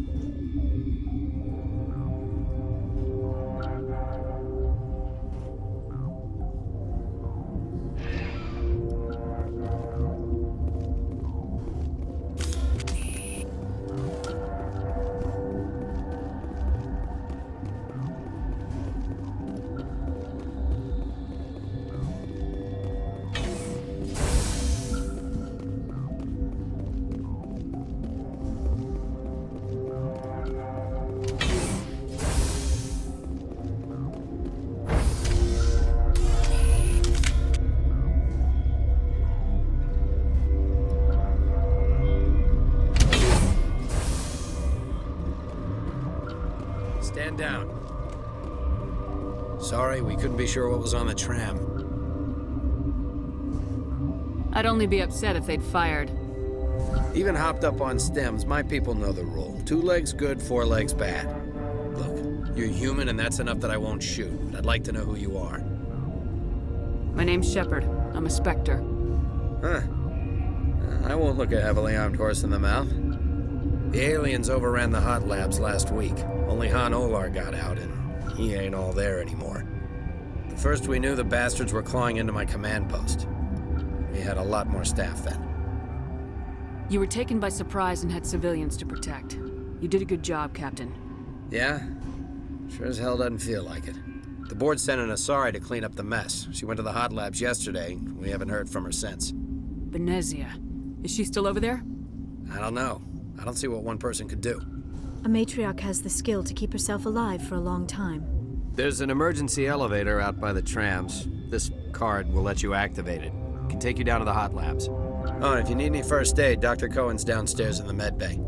Sorry, we couldn't be sure what was on the tram. I'd only be upset if they'd fired. Even hopped up on stems, my people know the rule. 2 legs good, 4 legs bad. Look, you're human and that's enough that I won't shoot. But I'd like to know who you are. My name's Shepard. I'm a Spectre. Huh. I won't look a heavily armed horse in the mouth. The aliens overran the hot labs last week. Only Han Olar got out, and he ain't all there anymore. The first we knew, the bastards were clawing into my command post. We had a lot more staff then. You were taken by surprise and had civilians to protect. You did a good job, Captain. Yeah? Sure as hell doesn't feel like it. The board sent an Asari to clean up the mess. She went to the hot labs yesterday. We haven't heard from her since. Benezia. Is she still over there? I don't know. I don't see what one person could do. A matriarch has the skill to keep herself alive for a long time. There's an emergency elevator out by the trams. This card will let you activate it. It can take you down to the hot labs. Oh, and if you need any first aid, Dr. Cohen's downstairs in the med bay.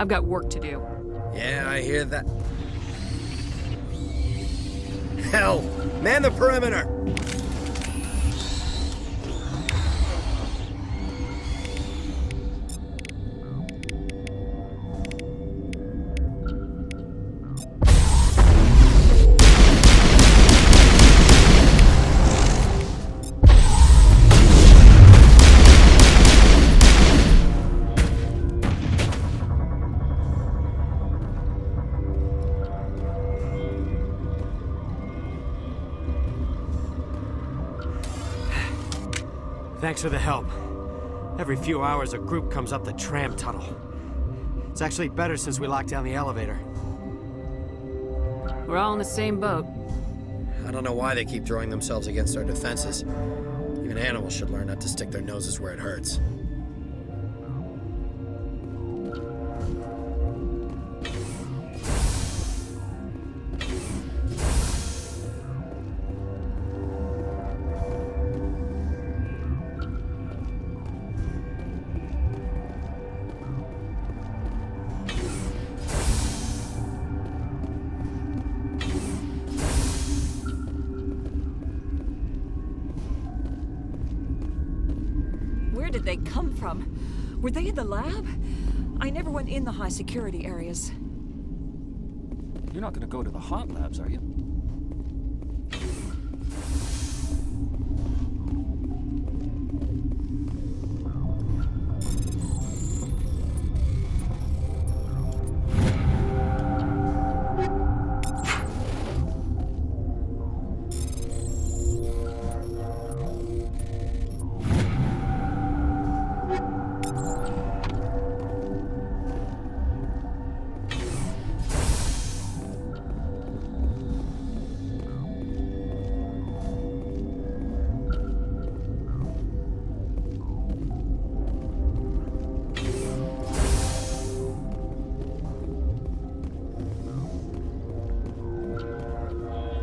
I've got work to do. Yeah, I hear that. Hell! Man the perimeter! Thanks for the help. Every few hours, a group comes up the tram tunnel. It's actually better since we locked down the elevator. We're all in the same boat. I don't know why they keep throwing themselves against our defenses. Even animals should learn not to stick their noses where it hurts. Where did they come from? Were they in the lab? I never went in the high security areas. You're not gonna go to the hot labs, are you?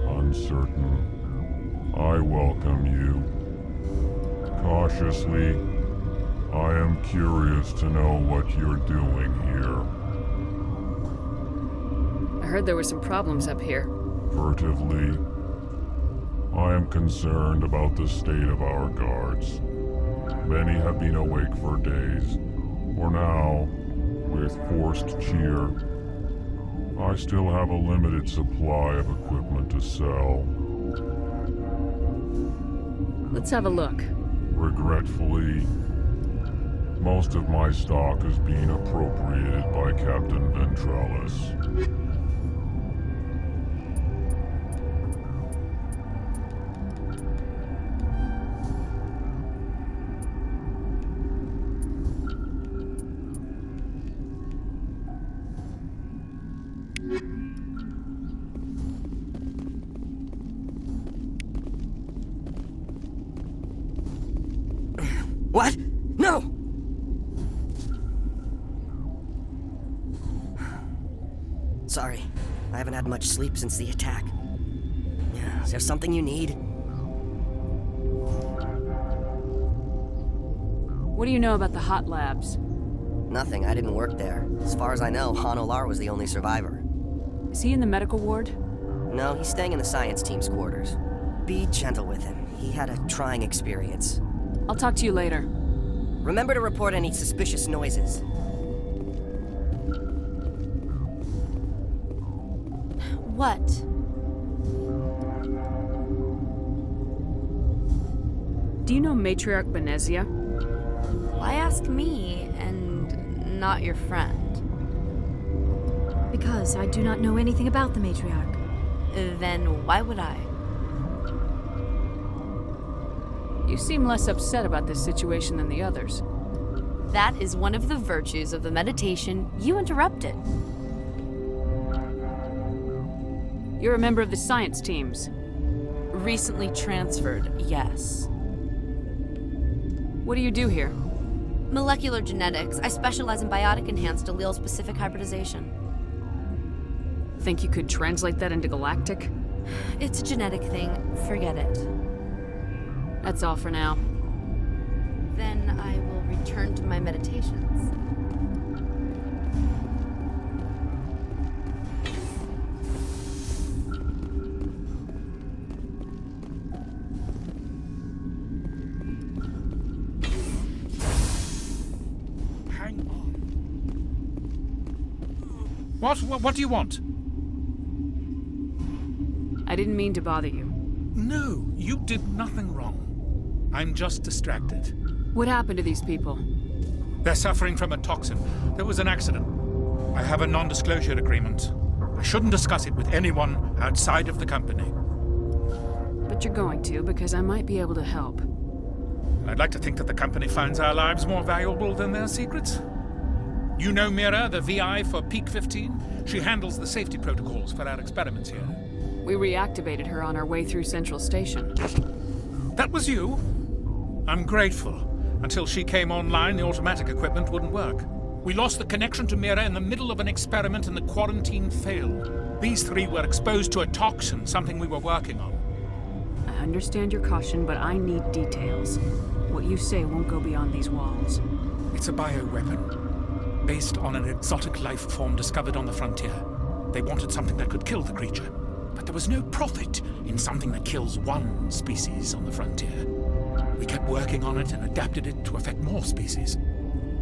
Uncertain, I welcome you. Cautiously, I am curious to know what you're doing here. I heard there were some problems up here. Furtively, I am concerned about the state of our guards. Many have been awake for days. For now, with forced cheer, I still have a limited supply of equipment to sell. Let's have a look. Regretfully, most of my stock is being appropriated by Captain Ventralis. What? No! Sorry, I haven't had much sleep since the attack. Yeah, is there something you need? What do you know about the hot labs? Nothing, I didn't work there. As far as I know, Han Olar was the only survivor. Is he in the medical ward? No, he's staying in the science team's quarters. Be gentle with him. He had a trying experience. I'll talk to you later. Remember to report any suspicious noises. What? Do you know Matriarch Benezia? Why ask me and not your friend? Because I do not know anything about the matriarch. Then why would I? You seem less upset about this situation than the others. That is one of the virtues of the meditation you interrupted. You're a member of the science teams. Recently transferred, yes. What do you do here? Molecular genetics. I specialize in biotic-enhanced allele-specific hybridization. Think you could translate that into galactic? It's a genetic thing. Forget it. That's all for now. Then I will return to my meditations. Hang on. What do you want? I didn't mean to bother you. No, you did nothing wrong. I'm just distracted. What happened to these people? They're suffering from a toxin. There was an accident. I have a non-disclosure agreement. I shouldn't discuss it with anyone outside of the company. But you're going to, because I might be able to help. I'd like to think that the company finds our lives more valuable than their secrets. You know Mira, the VI for Peak 15? She handles the safety protocols for our experiments here. We reactivated her on our way through Central Station. That was you? I'm grateful. Until she came online, the automatic equipment wouldn't work. We lost the connection to Mira in the middle of an experiment and the quarantine failed. These three were exposed to a toxin, something we were working on. I understand your caution, but I need details. What you say won't go beyond these walls. It's a bioweapon, based on an exotic life form discovered on the frontier. They wanted something that could kill the creature. But there was no profit in something that kills one species on the frontier. We kept working on it and adapted it to affect more species.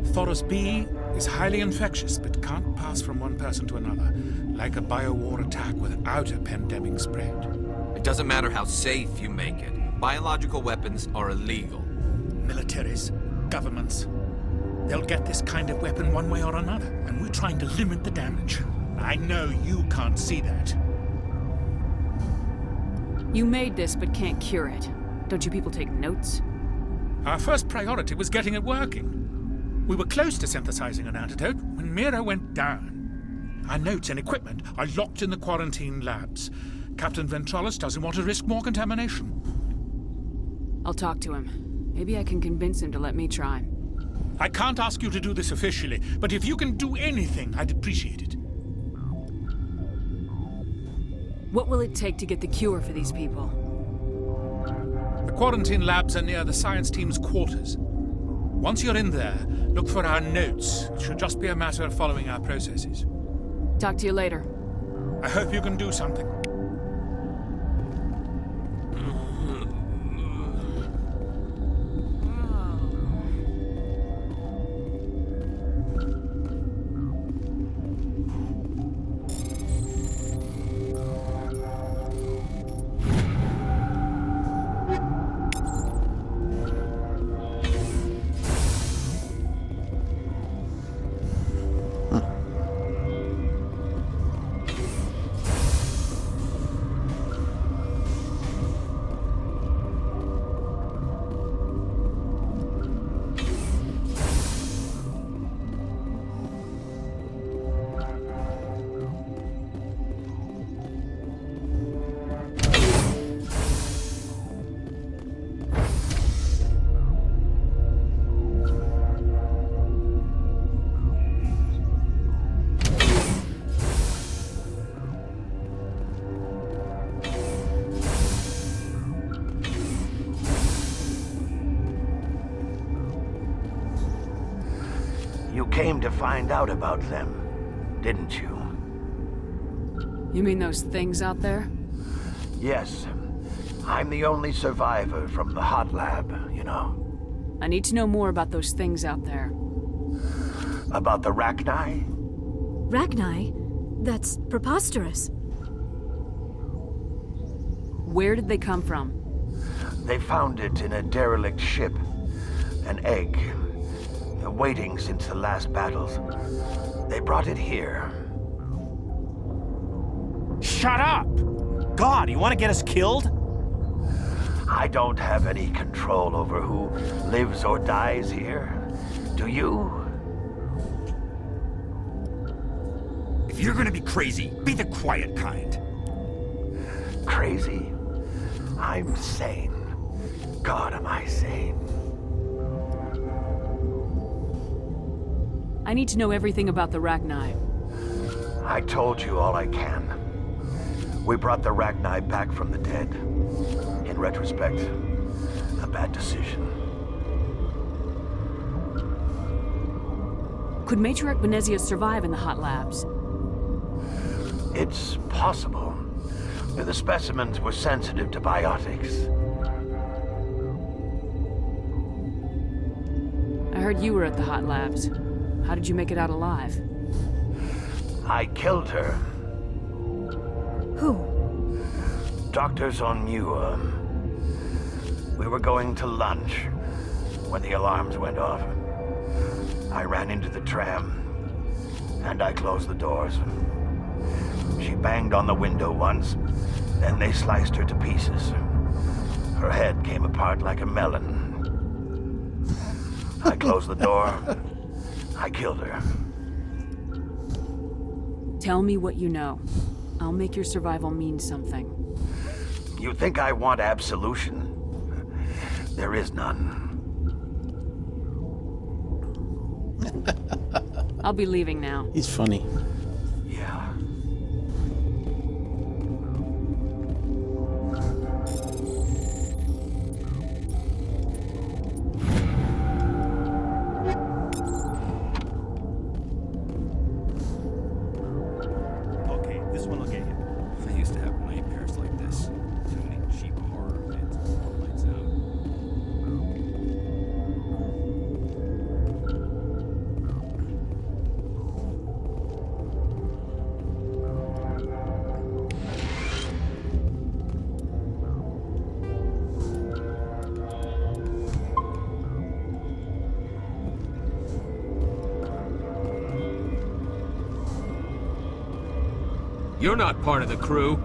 Thoros B is highly infectious, but can't pass from one person to another, like a biowar attack without a pandemic spread. It doesn't matter how safe you make it. Biological weapons are illegal. Militaries, governments, they'll get this kind of weapon one way or another, and we're trying to limit the damage. I know you can't see that. You made this, but can't cure it. Don't you people take notes? Our first priority was getting it working. We were close to synthesizing an antidote when Mira went down. Our notes and equipment are locked in the quarantine labs. Captain Ventralis doesn't want to risk more contamination. I'll talk to him. Maybe I can convince him to let me try. I can't ask you to do this officially, but if you can do anything, I'd appreciate it. What will it take to get the cure for these people? The quarantine labs are near the science team's quarters. Once you're in there, look for our notes. It should just be a matter of following our processes. Talk to you later. I hope you can do something. You came to find out about them, didn't you? You mean those things out there? Yes. I'm the only survivor from the hot lab, you know. I need to know more about those things out there. About the Rachni? Rachni? That's preposterous. Where did they come from? They found it in a derelict ship. An egg. Waiting since the last battles. They brought it here. Shut up! God, you want to get us killed? I don't have any control over who lives or dies here. Do you? If you're gonna be crazy, be the quiet kind. Crazy? I'm sane. God, am I sane? I need to know everything about the Rachni. I told you all I can. We brought the Rachni back from the dead. In retrospect, a bad decision. Could Matriarch Benezia survive in the hot labs? It's possible. The specimens were sensitive to biotics. I heard you were at the hot labs. How did you make it out alive? I killed her. Who? Doctors on you, we were going to lunch when the alarms went off. I ran into the tram, and I closed the doors. She banged on the window once, then they sliced her to pieces. Her head came apart like a melon. I closed the door. I killed her. Tell me what you know. I'll make your survival mean something. You think I want absolution? There is none. I'll be leaving now. He's funny. Yeah. Okay, this one will get you. I used to have nightmares like this. Too many cheap horror fans. Lights out. You're not part of the crew.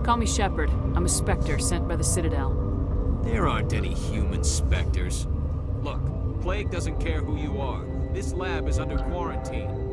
Call me Shepard. I'm a Spectre sent by the Citadel. There aren't any human specters. Look, Plague doesn't care who you are. This lab is under quarantine.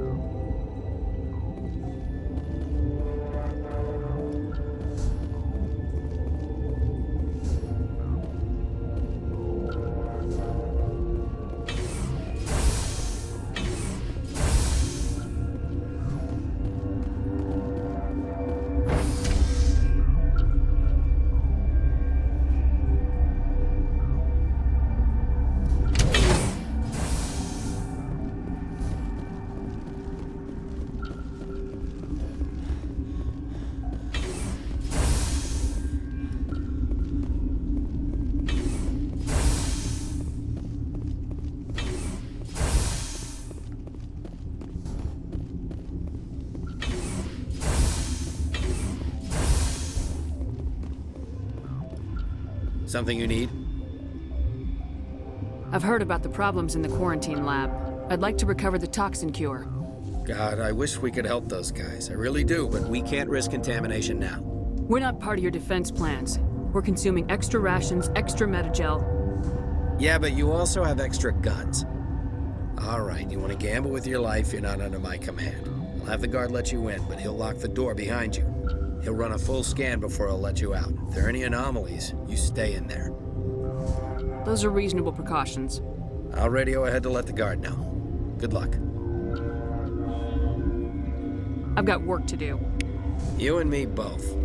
Something you need? I've heard about the problems in the quarantine lab. I'd like to recover the toxin cure. God, I wish we could help those guys. I really do, but we can't risk contamination now. We're not part of your defense plans. We're consuming extra rations, extra metagel. Yeah, but you also have extra guns. All right, you want to gamble with your life, you're not under my command. I'll have the guard let you in, but he'll lock the door behind you. He'll run a full scan before he'll let you out. If there are any anomalies, you stay in there. Those are reasonable precautions. I'll radio ahead to let the guard know. Good luck. I've got work to do. You and me both.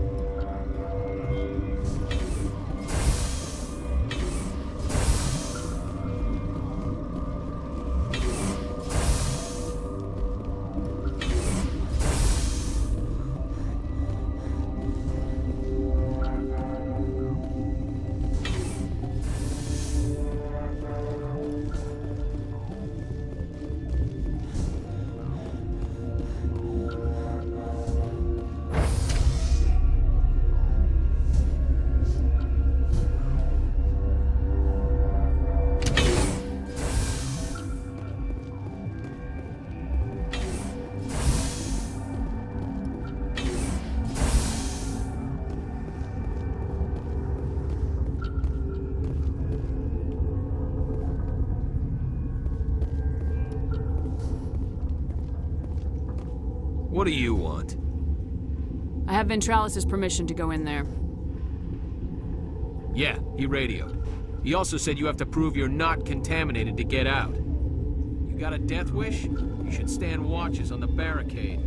What do you want? I have Ventralis' permission to go in there. Yeah, he radioed. He also said you have to prove you're not contaminated to get out. You got a death wish? You should stand watches on the barricade.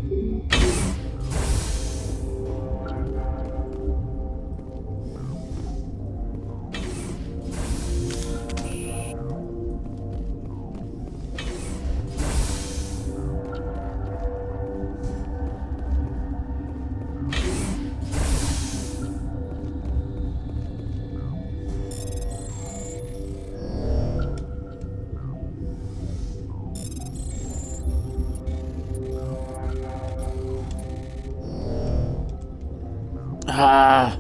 Ah.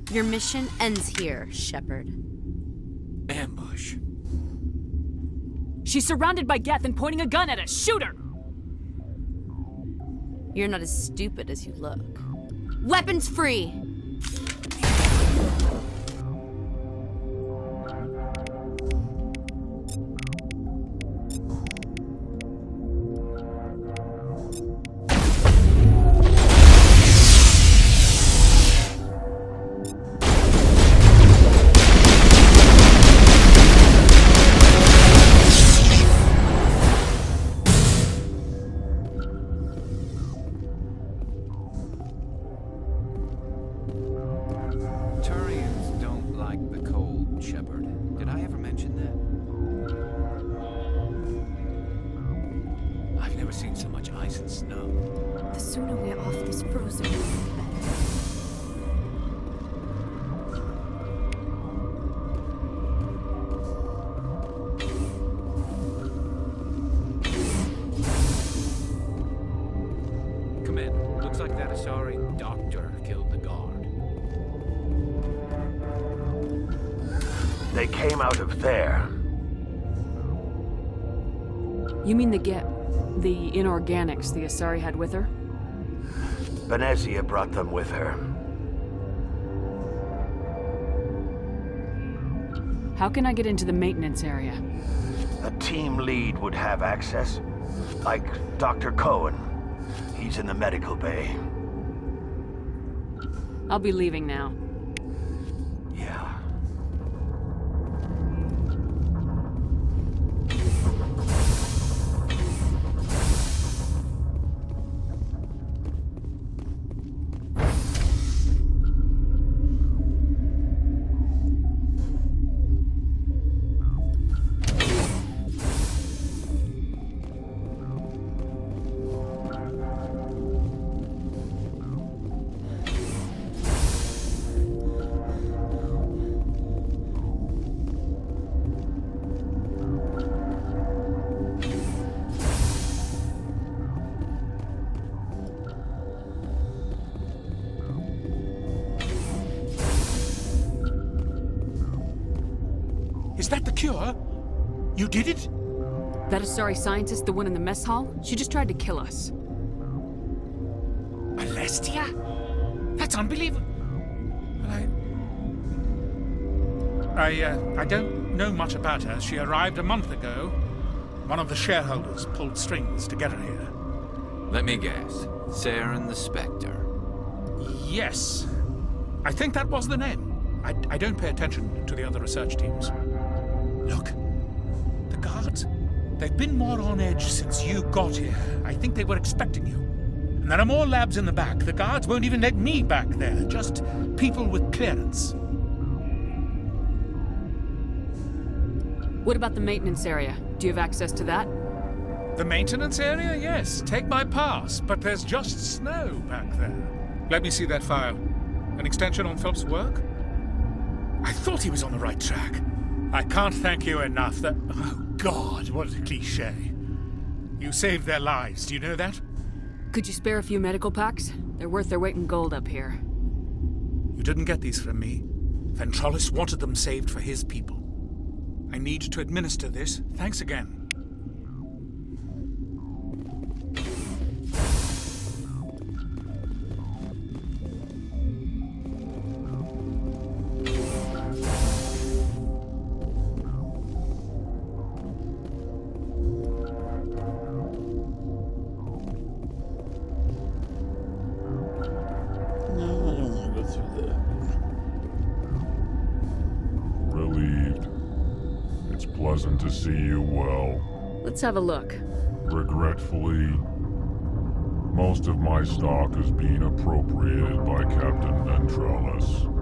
Your mission ends here, Shepard. Ambush. She's surrounded by Geth and pointing a gun at us. Shoot her! You're not as stupid as you look. Weapons free! Turians don't like the cold, Shepard. Did I ever mention that? I've never seen so much ice and snow. The sooner we're off this frozen road, the better. Commander, looks like that Asari doctor killed the guard. They came out of there. You mean the inorganics the Asari had with her? Venezia brought them with her. How can I get into the maintenance area? A team lead would have access. Like Dr. Cohen. He's in the medical bay. I'll be leaving now. Yeah. Is that the cure? You did it? That Asari scientist, the one in the mess hall, she just tried to kill us. Alestia? That's unbelievable. I don't know much about her. She arrived a month ago. One of the shareholders pulled strings to get her here. Let me guess. Saren the Spectre. Yes. I think that was the name. I don't pay attention to the other research teams. Look. The guards. They've been more on edge since you got here. I think they were expecting you. And there are more labs in the back. The guards won't even let me back there. Just people with clearance. What about the maintenance area? Do you have access to that? The maintenance area? Yes. Take my pass. But there's just snow back there. Let me see that file. An extension on Phelps' work? I thought he was on the right track. I can't thank you enough that... Oh, God, what a cliché. You saved their lives, do you know that? Could you spare a few medical packs? They're worth their weight in gold up here. You didn't get these from me. Ventrolis wanted them saved for his people. I need to administer this. Thanks again. Pleasant to see you well. Let's have a look. Regretfully, most of my stock is being appropriated by Captain Ventrellis.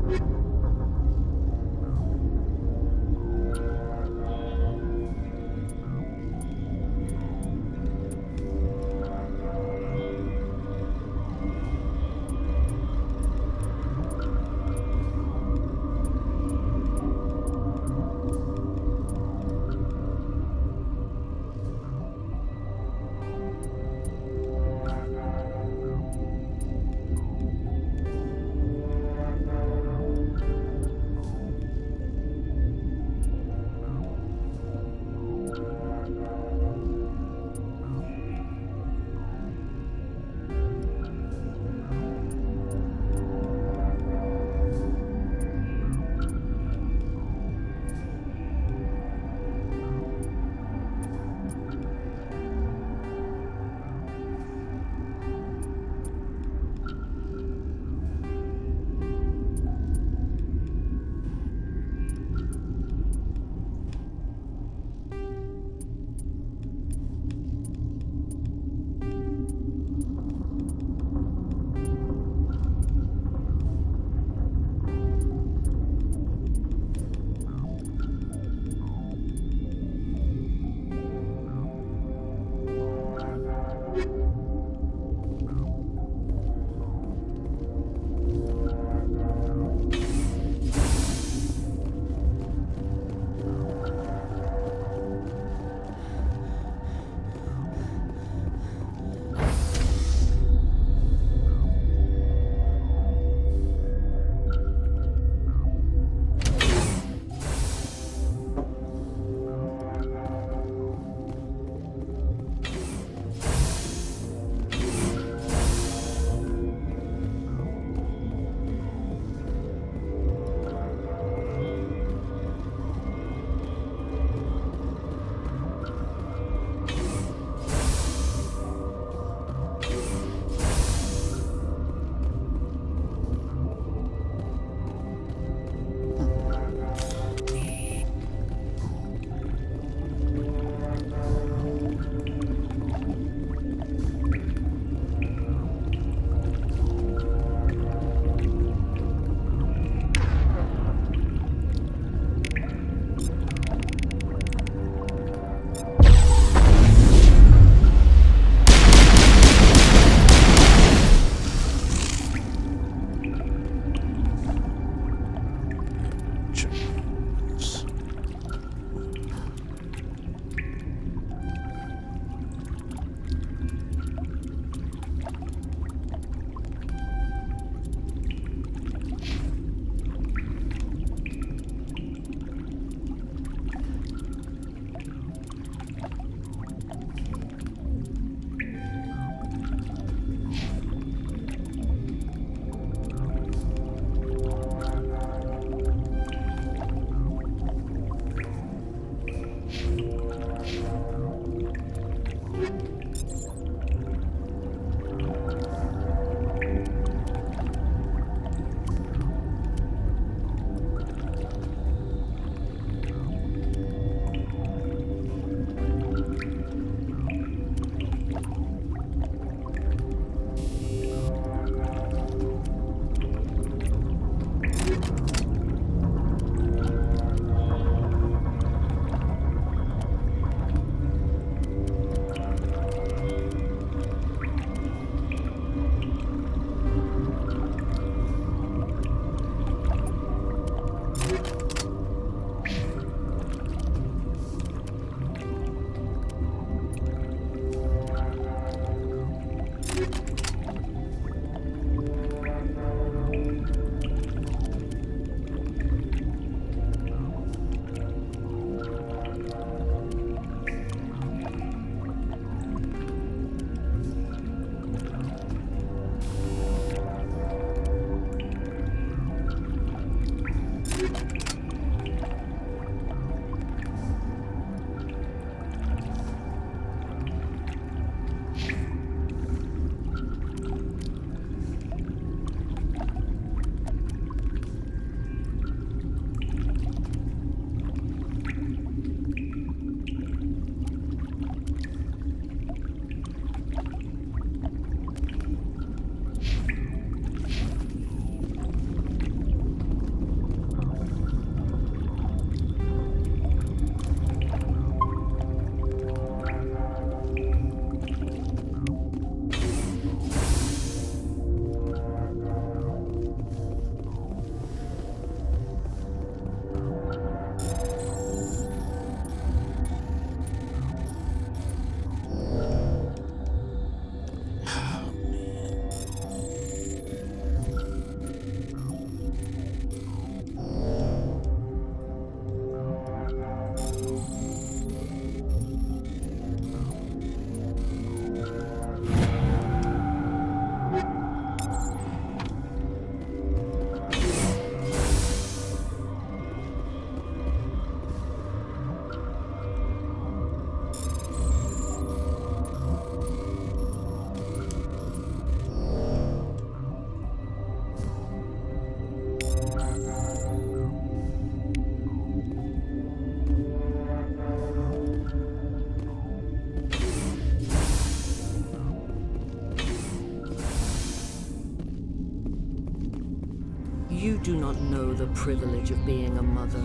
You do not know the privilege of being a mother.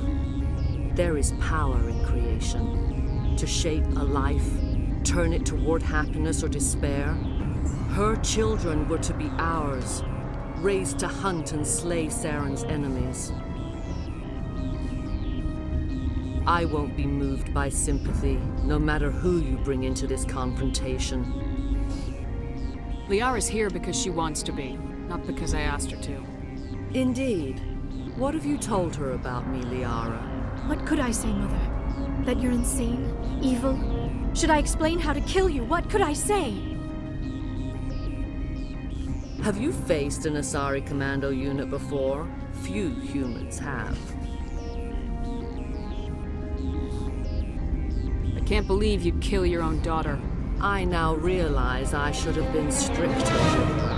There is power in creation. To shape a life, turn it toward happiness or despair. Her children were to be ours, raised to hunt and slay Saren's enemies. I won't be moved by sympathy, no matter who you bring into this confrontation. Liara's here because she wants to be, not because I asked her to. Indeed. What have you told her about me, Liara? What could I say, Mother? That you're insane? Evil? Should I explain how to kill you? What could I say? Have you faced an Asari commando unit before? Few humans have. I can't believe you'd kill your own daughter. I now realize I should have been stricter with her.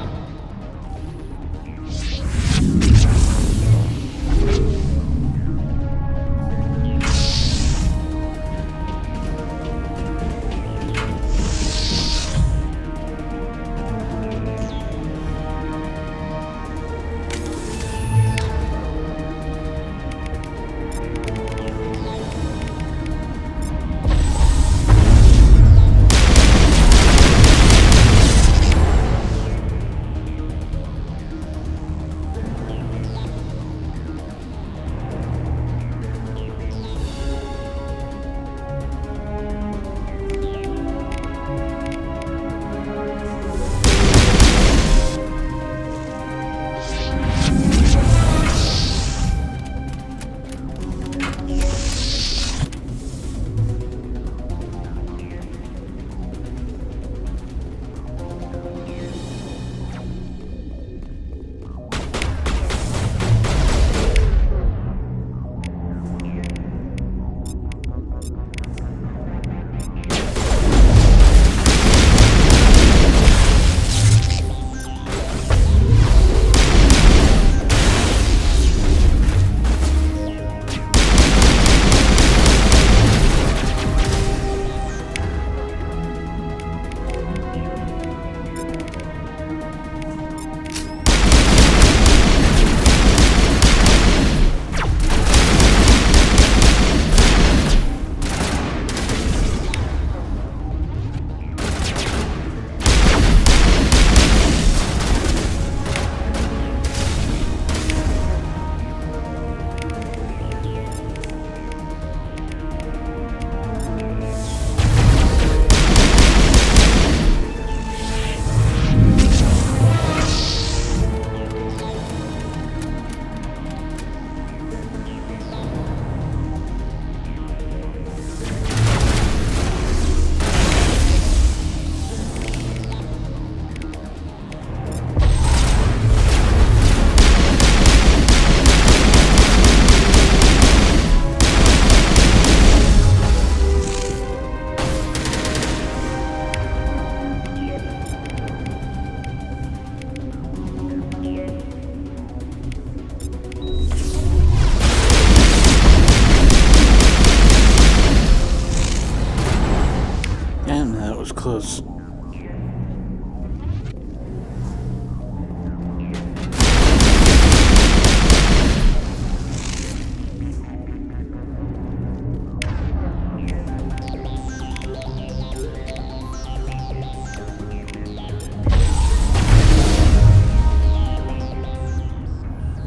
Close.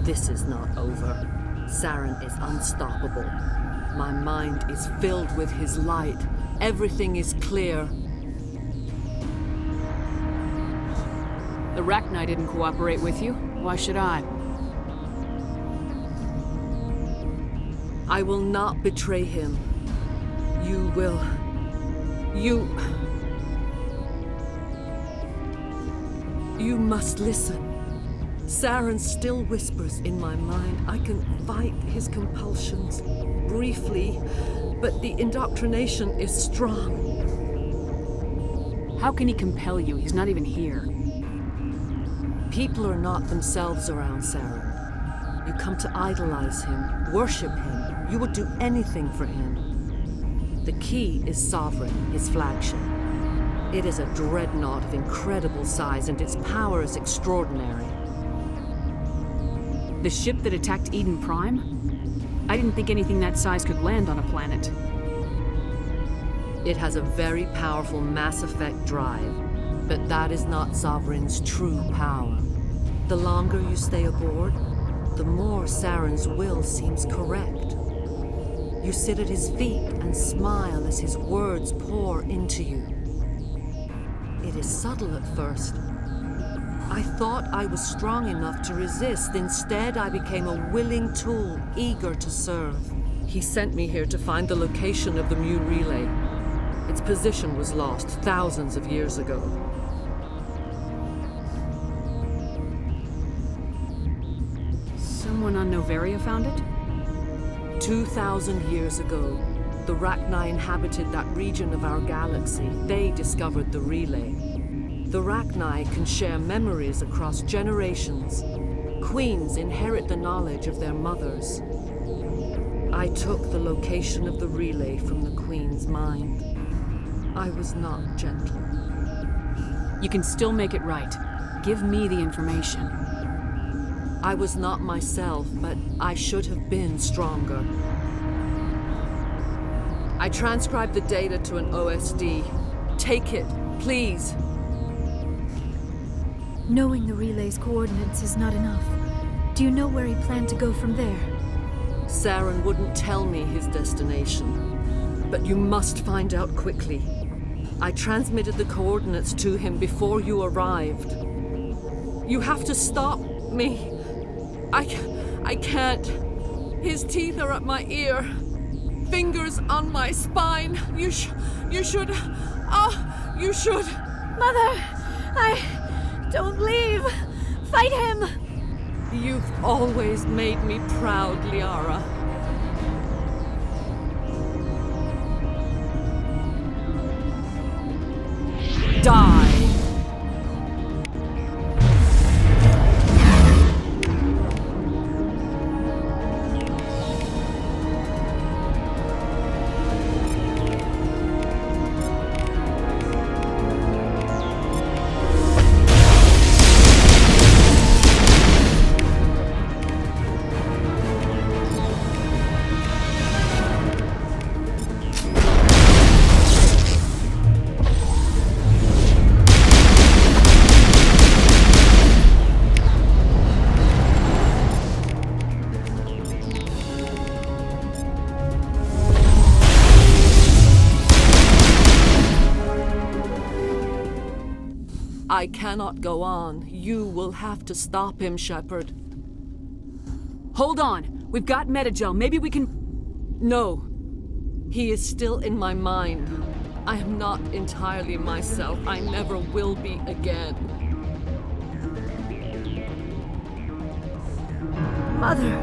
This is not over. Saren is unstoppable. My mind is filled with his light. Everything is clear. The Rachni didn't cooperate with you. Why should I? I will not betray him. You will. You must listen. Saren still whispers in my mind. I can fight his compulsions. Briefly, but the indoctrination is strong. How can he compel you? He's not even here. People are not themselves around Saren. You come to idolize him, worship him. You would do anything for him. The key is Sovereign, his flagship. It is a dreadnought of incredible size, and its power is extraordinary. The ship that attacked Eden Prime? I didn't think anything that size could land on a planet. It has a very powerful Mass Effect drive, but that is not Sovereign's true power. The longer you stay aboard, the more Saren's will seems correct. You sit at his feet and smile as his words pour into you. It is subtle at first. I thought I was strong enough to resist. Instead, I became a willing tool, eager to serve. He sent me here to find the location of the Mu relay. Its position was lost thousands of years ago. Someone on Noveria found it? 2,000 years ago, the Rachni inhabited that region of our galaxy. They discovered the relay. The Rachni can share memories across generations. Queens inherit the knowledge of their mothers. I took the location of the relay from the Queen's mind. I was not gentle. You can still make it right. Give me the information. I was not myself, but I should have been stronger. I transcribed the data to an OSD. Take it, please. Knowing the relay's coordinates is not enough. Do you know where he planned to go from there? Saren wouldn't tell me his destination. But you must find out quickly. I transmitted the coordinates to him before you arrived. You have to stop me. I can't. His teeth are at my ear. Fingers on my spine. You should. You should. Mother! Don't leave! Fight him! You've always made me proud, Liara. Die! I cannot go on. You will have to stop him, Shepard. Hold on. We've got Metagel. Maybe we can... No. He is still in my mind. I am not entirely myself. I never will be again. Mother!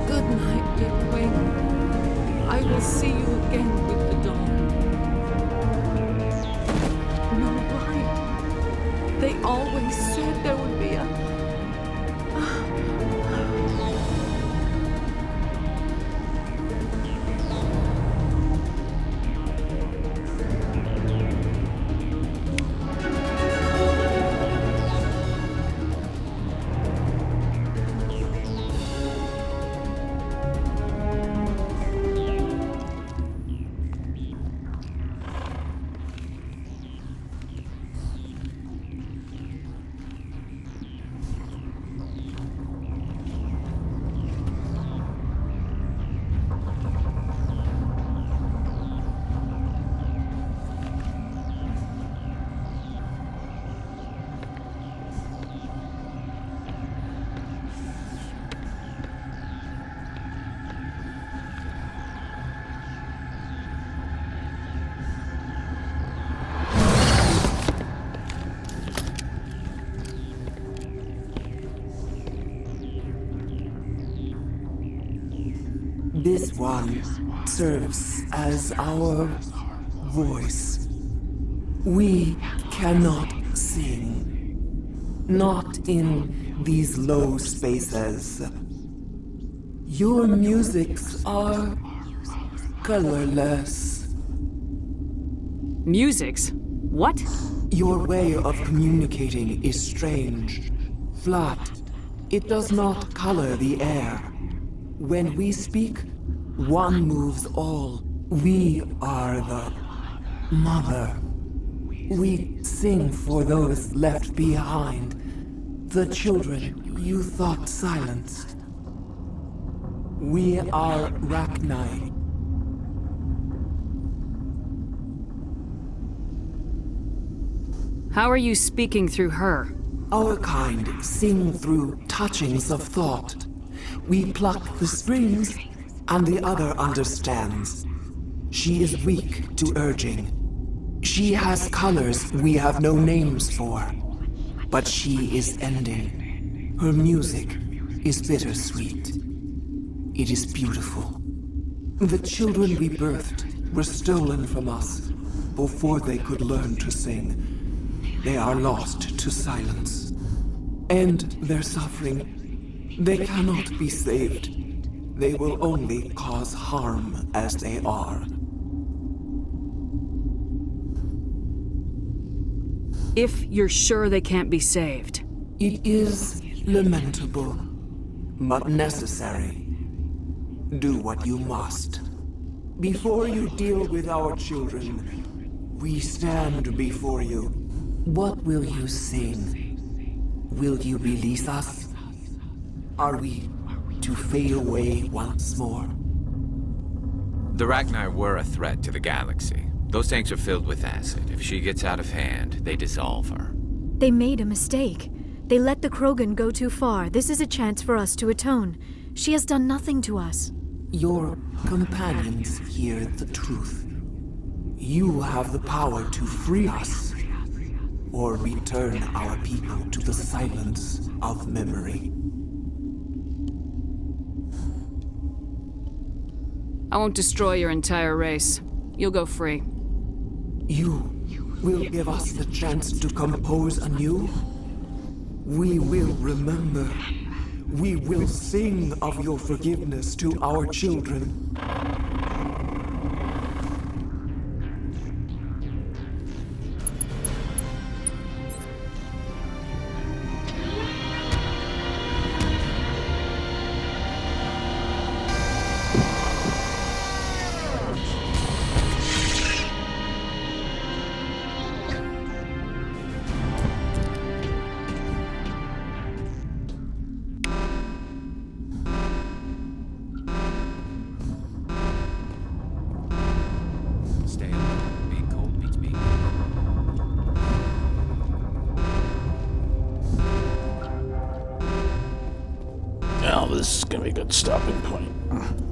Good night, Deathwing. I will see you again with the dawn. No light. They always said there would be a... This one serves as our voice. We cannot sing. Not in these low spaces. Your musics are colorless. Musics? What? Your way of communicating is strange, flat. It does not color the air. When we speak, one moves all. We are the mother. We sing for those left behind, the children you thought silenced. We are Rachni. How are you speaking through her? Our kind sing through touchings of thought. We pluck the strings, and the other understands. She is weak to urging. She has colors we have no names for. But she is ending. Her music is bittersweet. It is beautiful. The children we birthed were stolen from us before they could learn to sing. They are lost to silence. And their suffering, they cannot be saved. They will only cause harm as they are. If you're sure they can't be saved. It is lamentable, but necessary. Do what you must. Before you deal with our children, we stand before you. What will you sing? Will you release us? Are we to fade away once more? The Rachni were a threat to the galaxy. Those tanks are filled with acid. If she gets out of hand, they dissolve her. They made a mistake. They let the Krogan go too far. This is a chance for us to atone. She has done nothing to us. Your companions hear the truth. You have the power to free us, or return our people to the silence of memory. I won't destroy your entire race. You'll go free. You will give us the chance to compose anew? We will remember. We will sing of your forgiveness to our children. Now this is gonna be a good stopping point.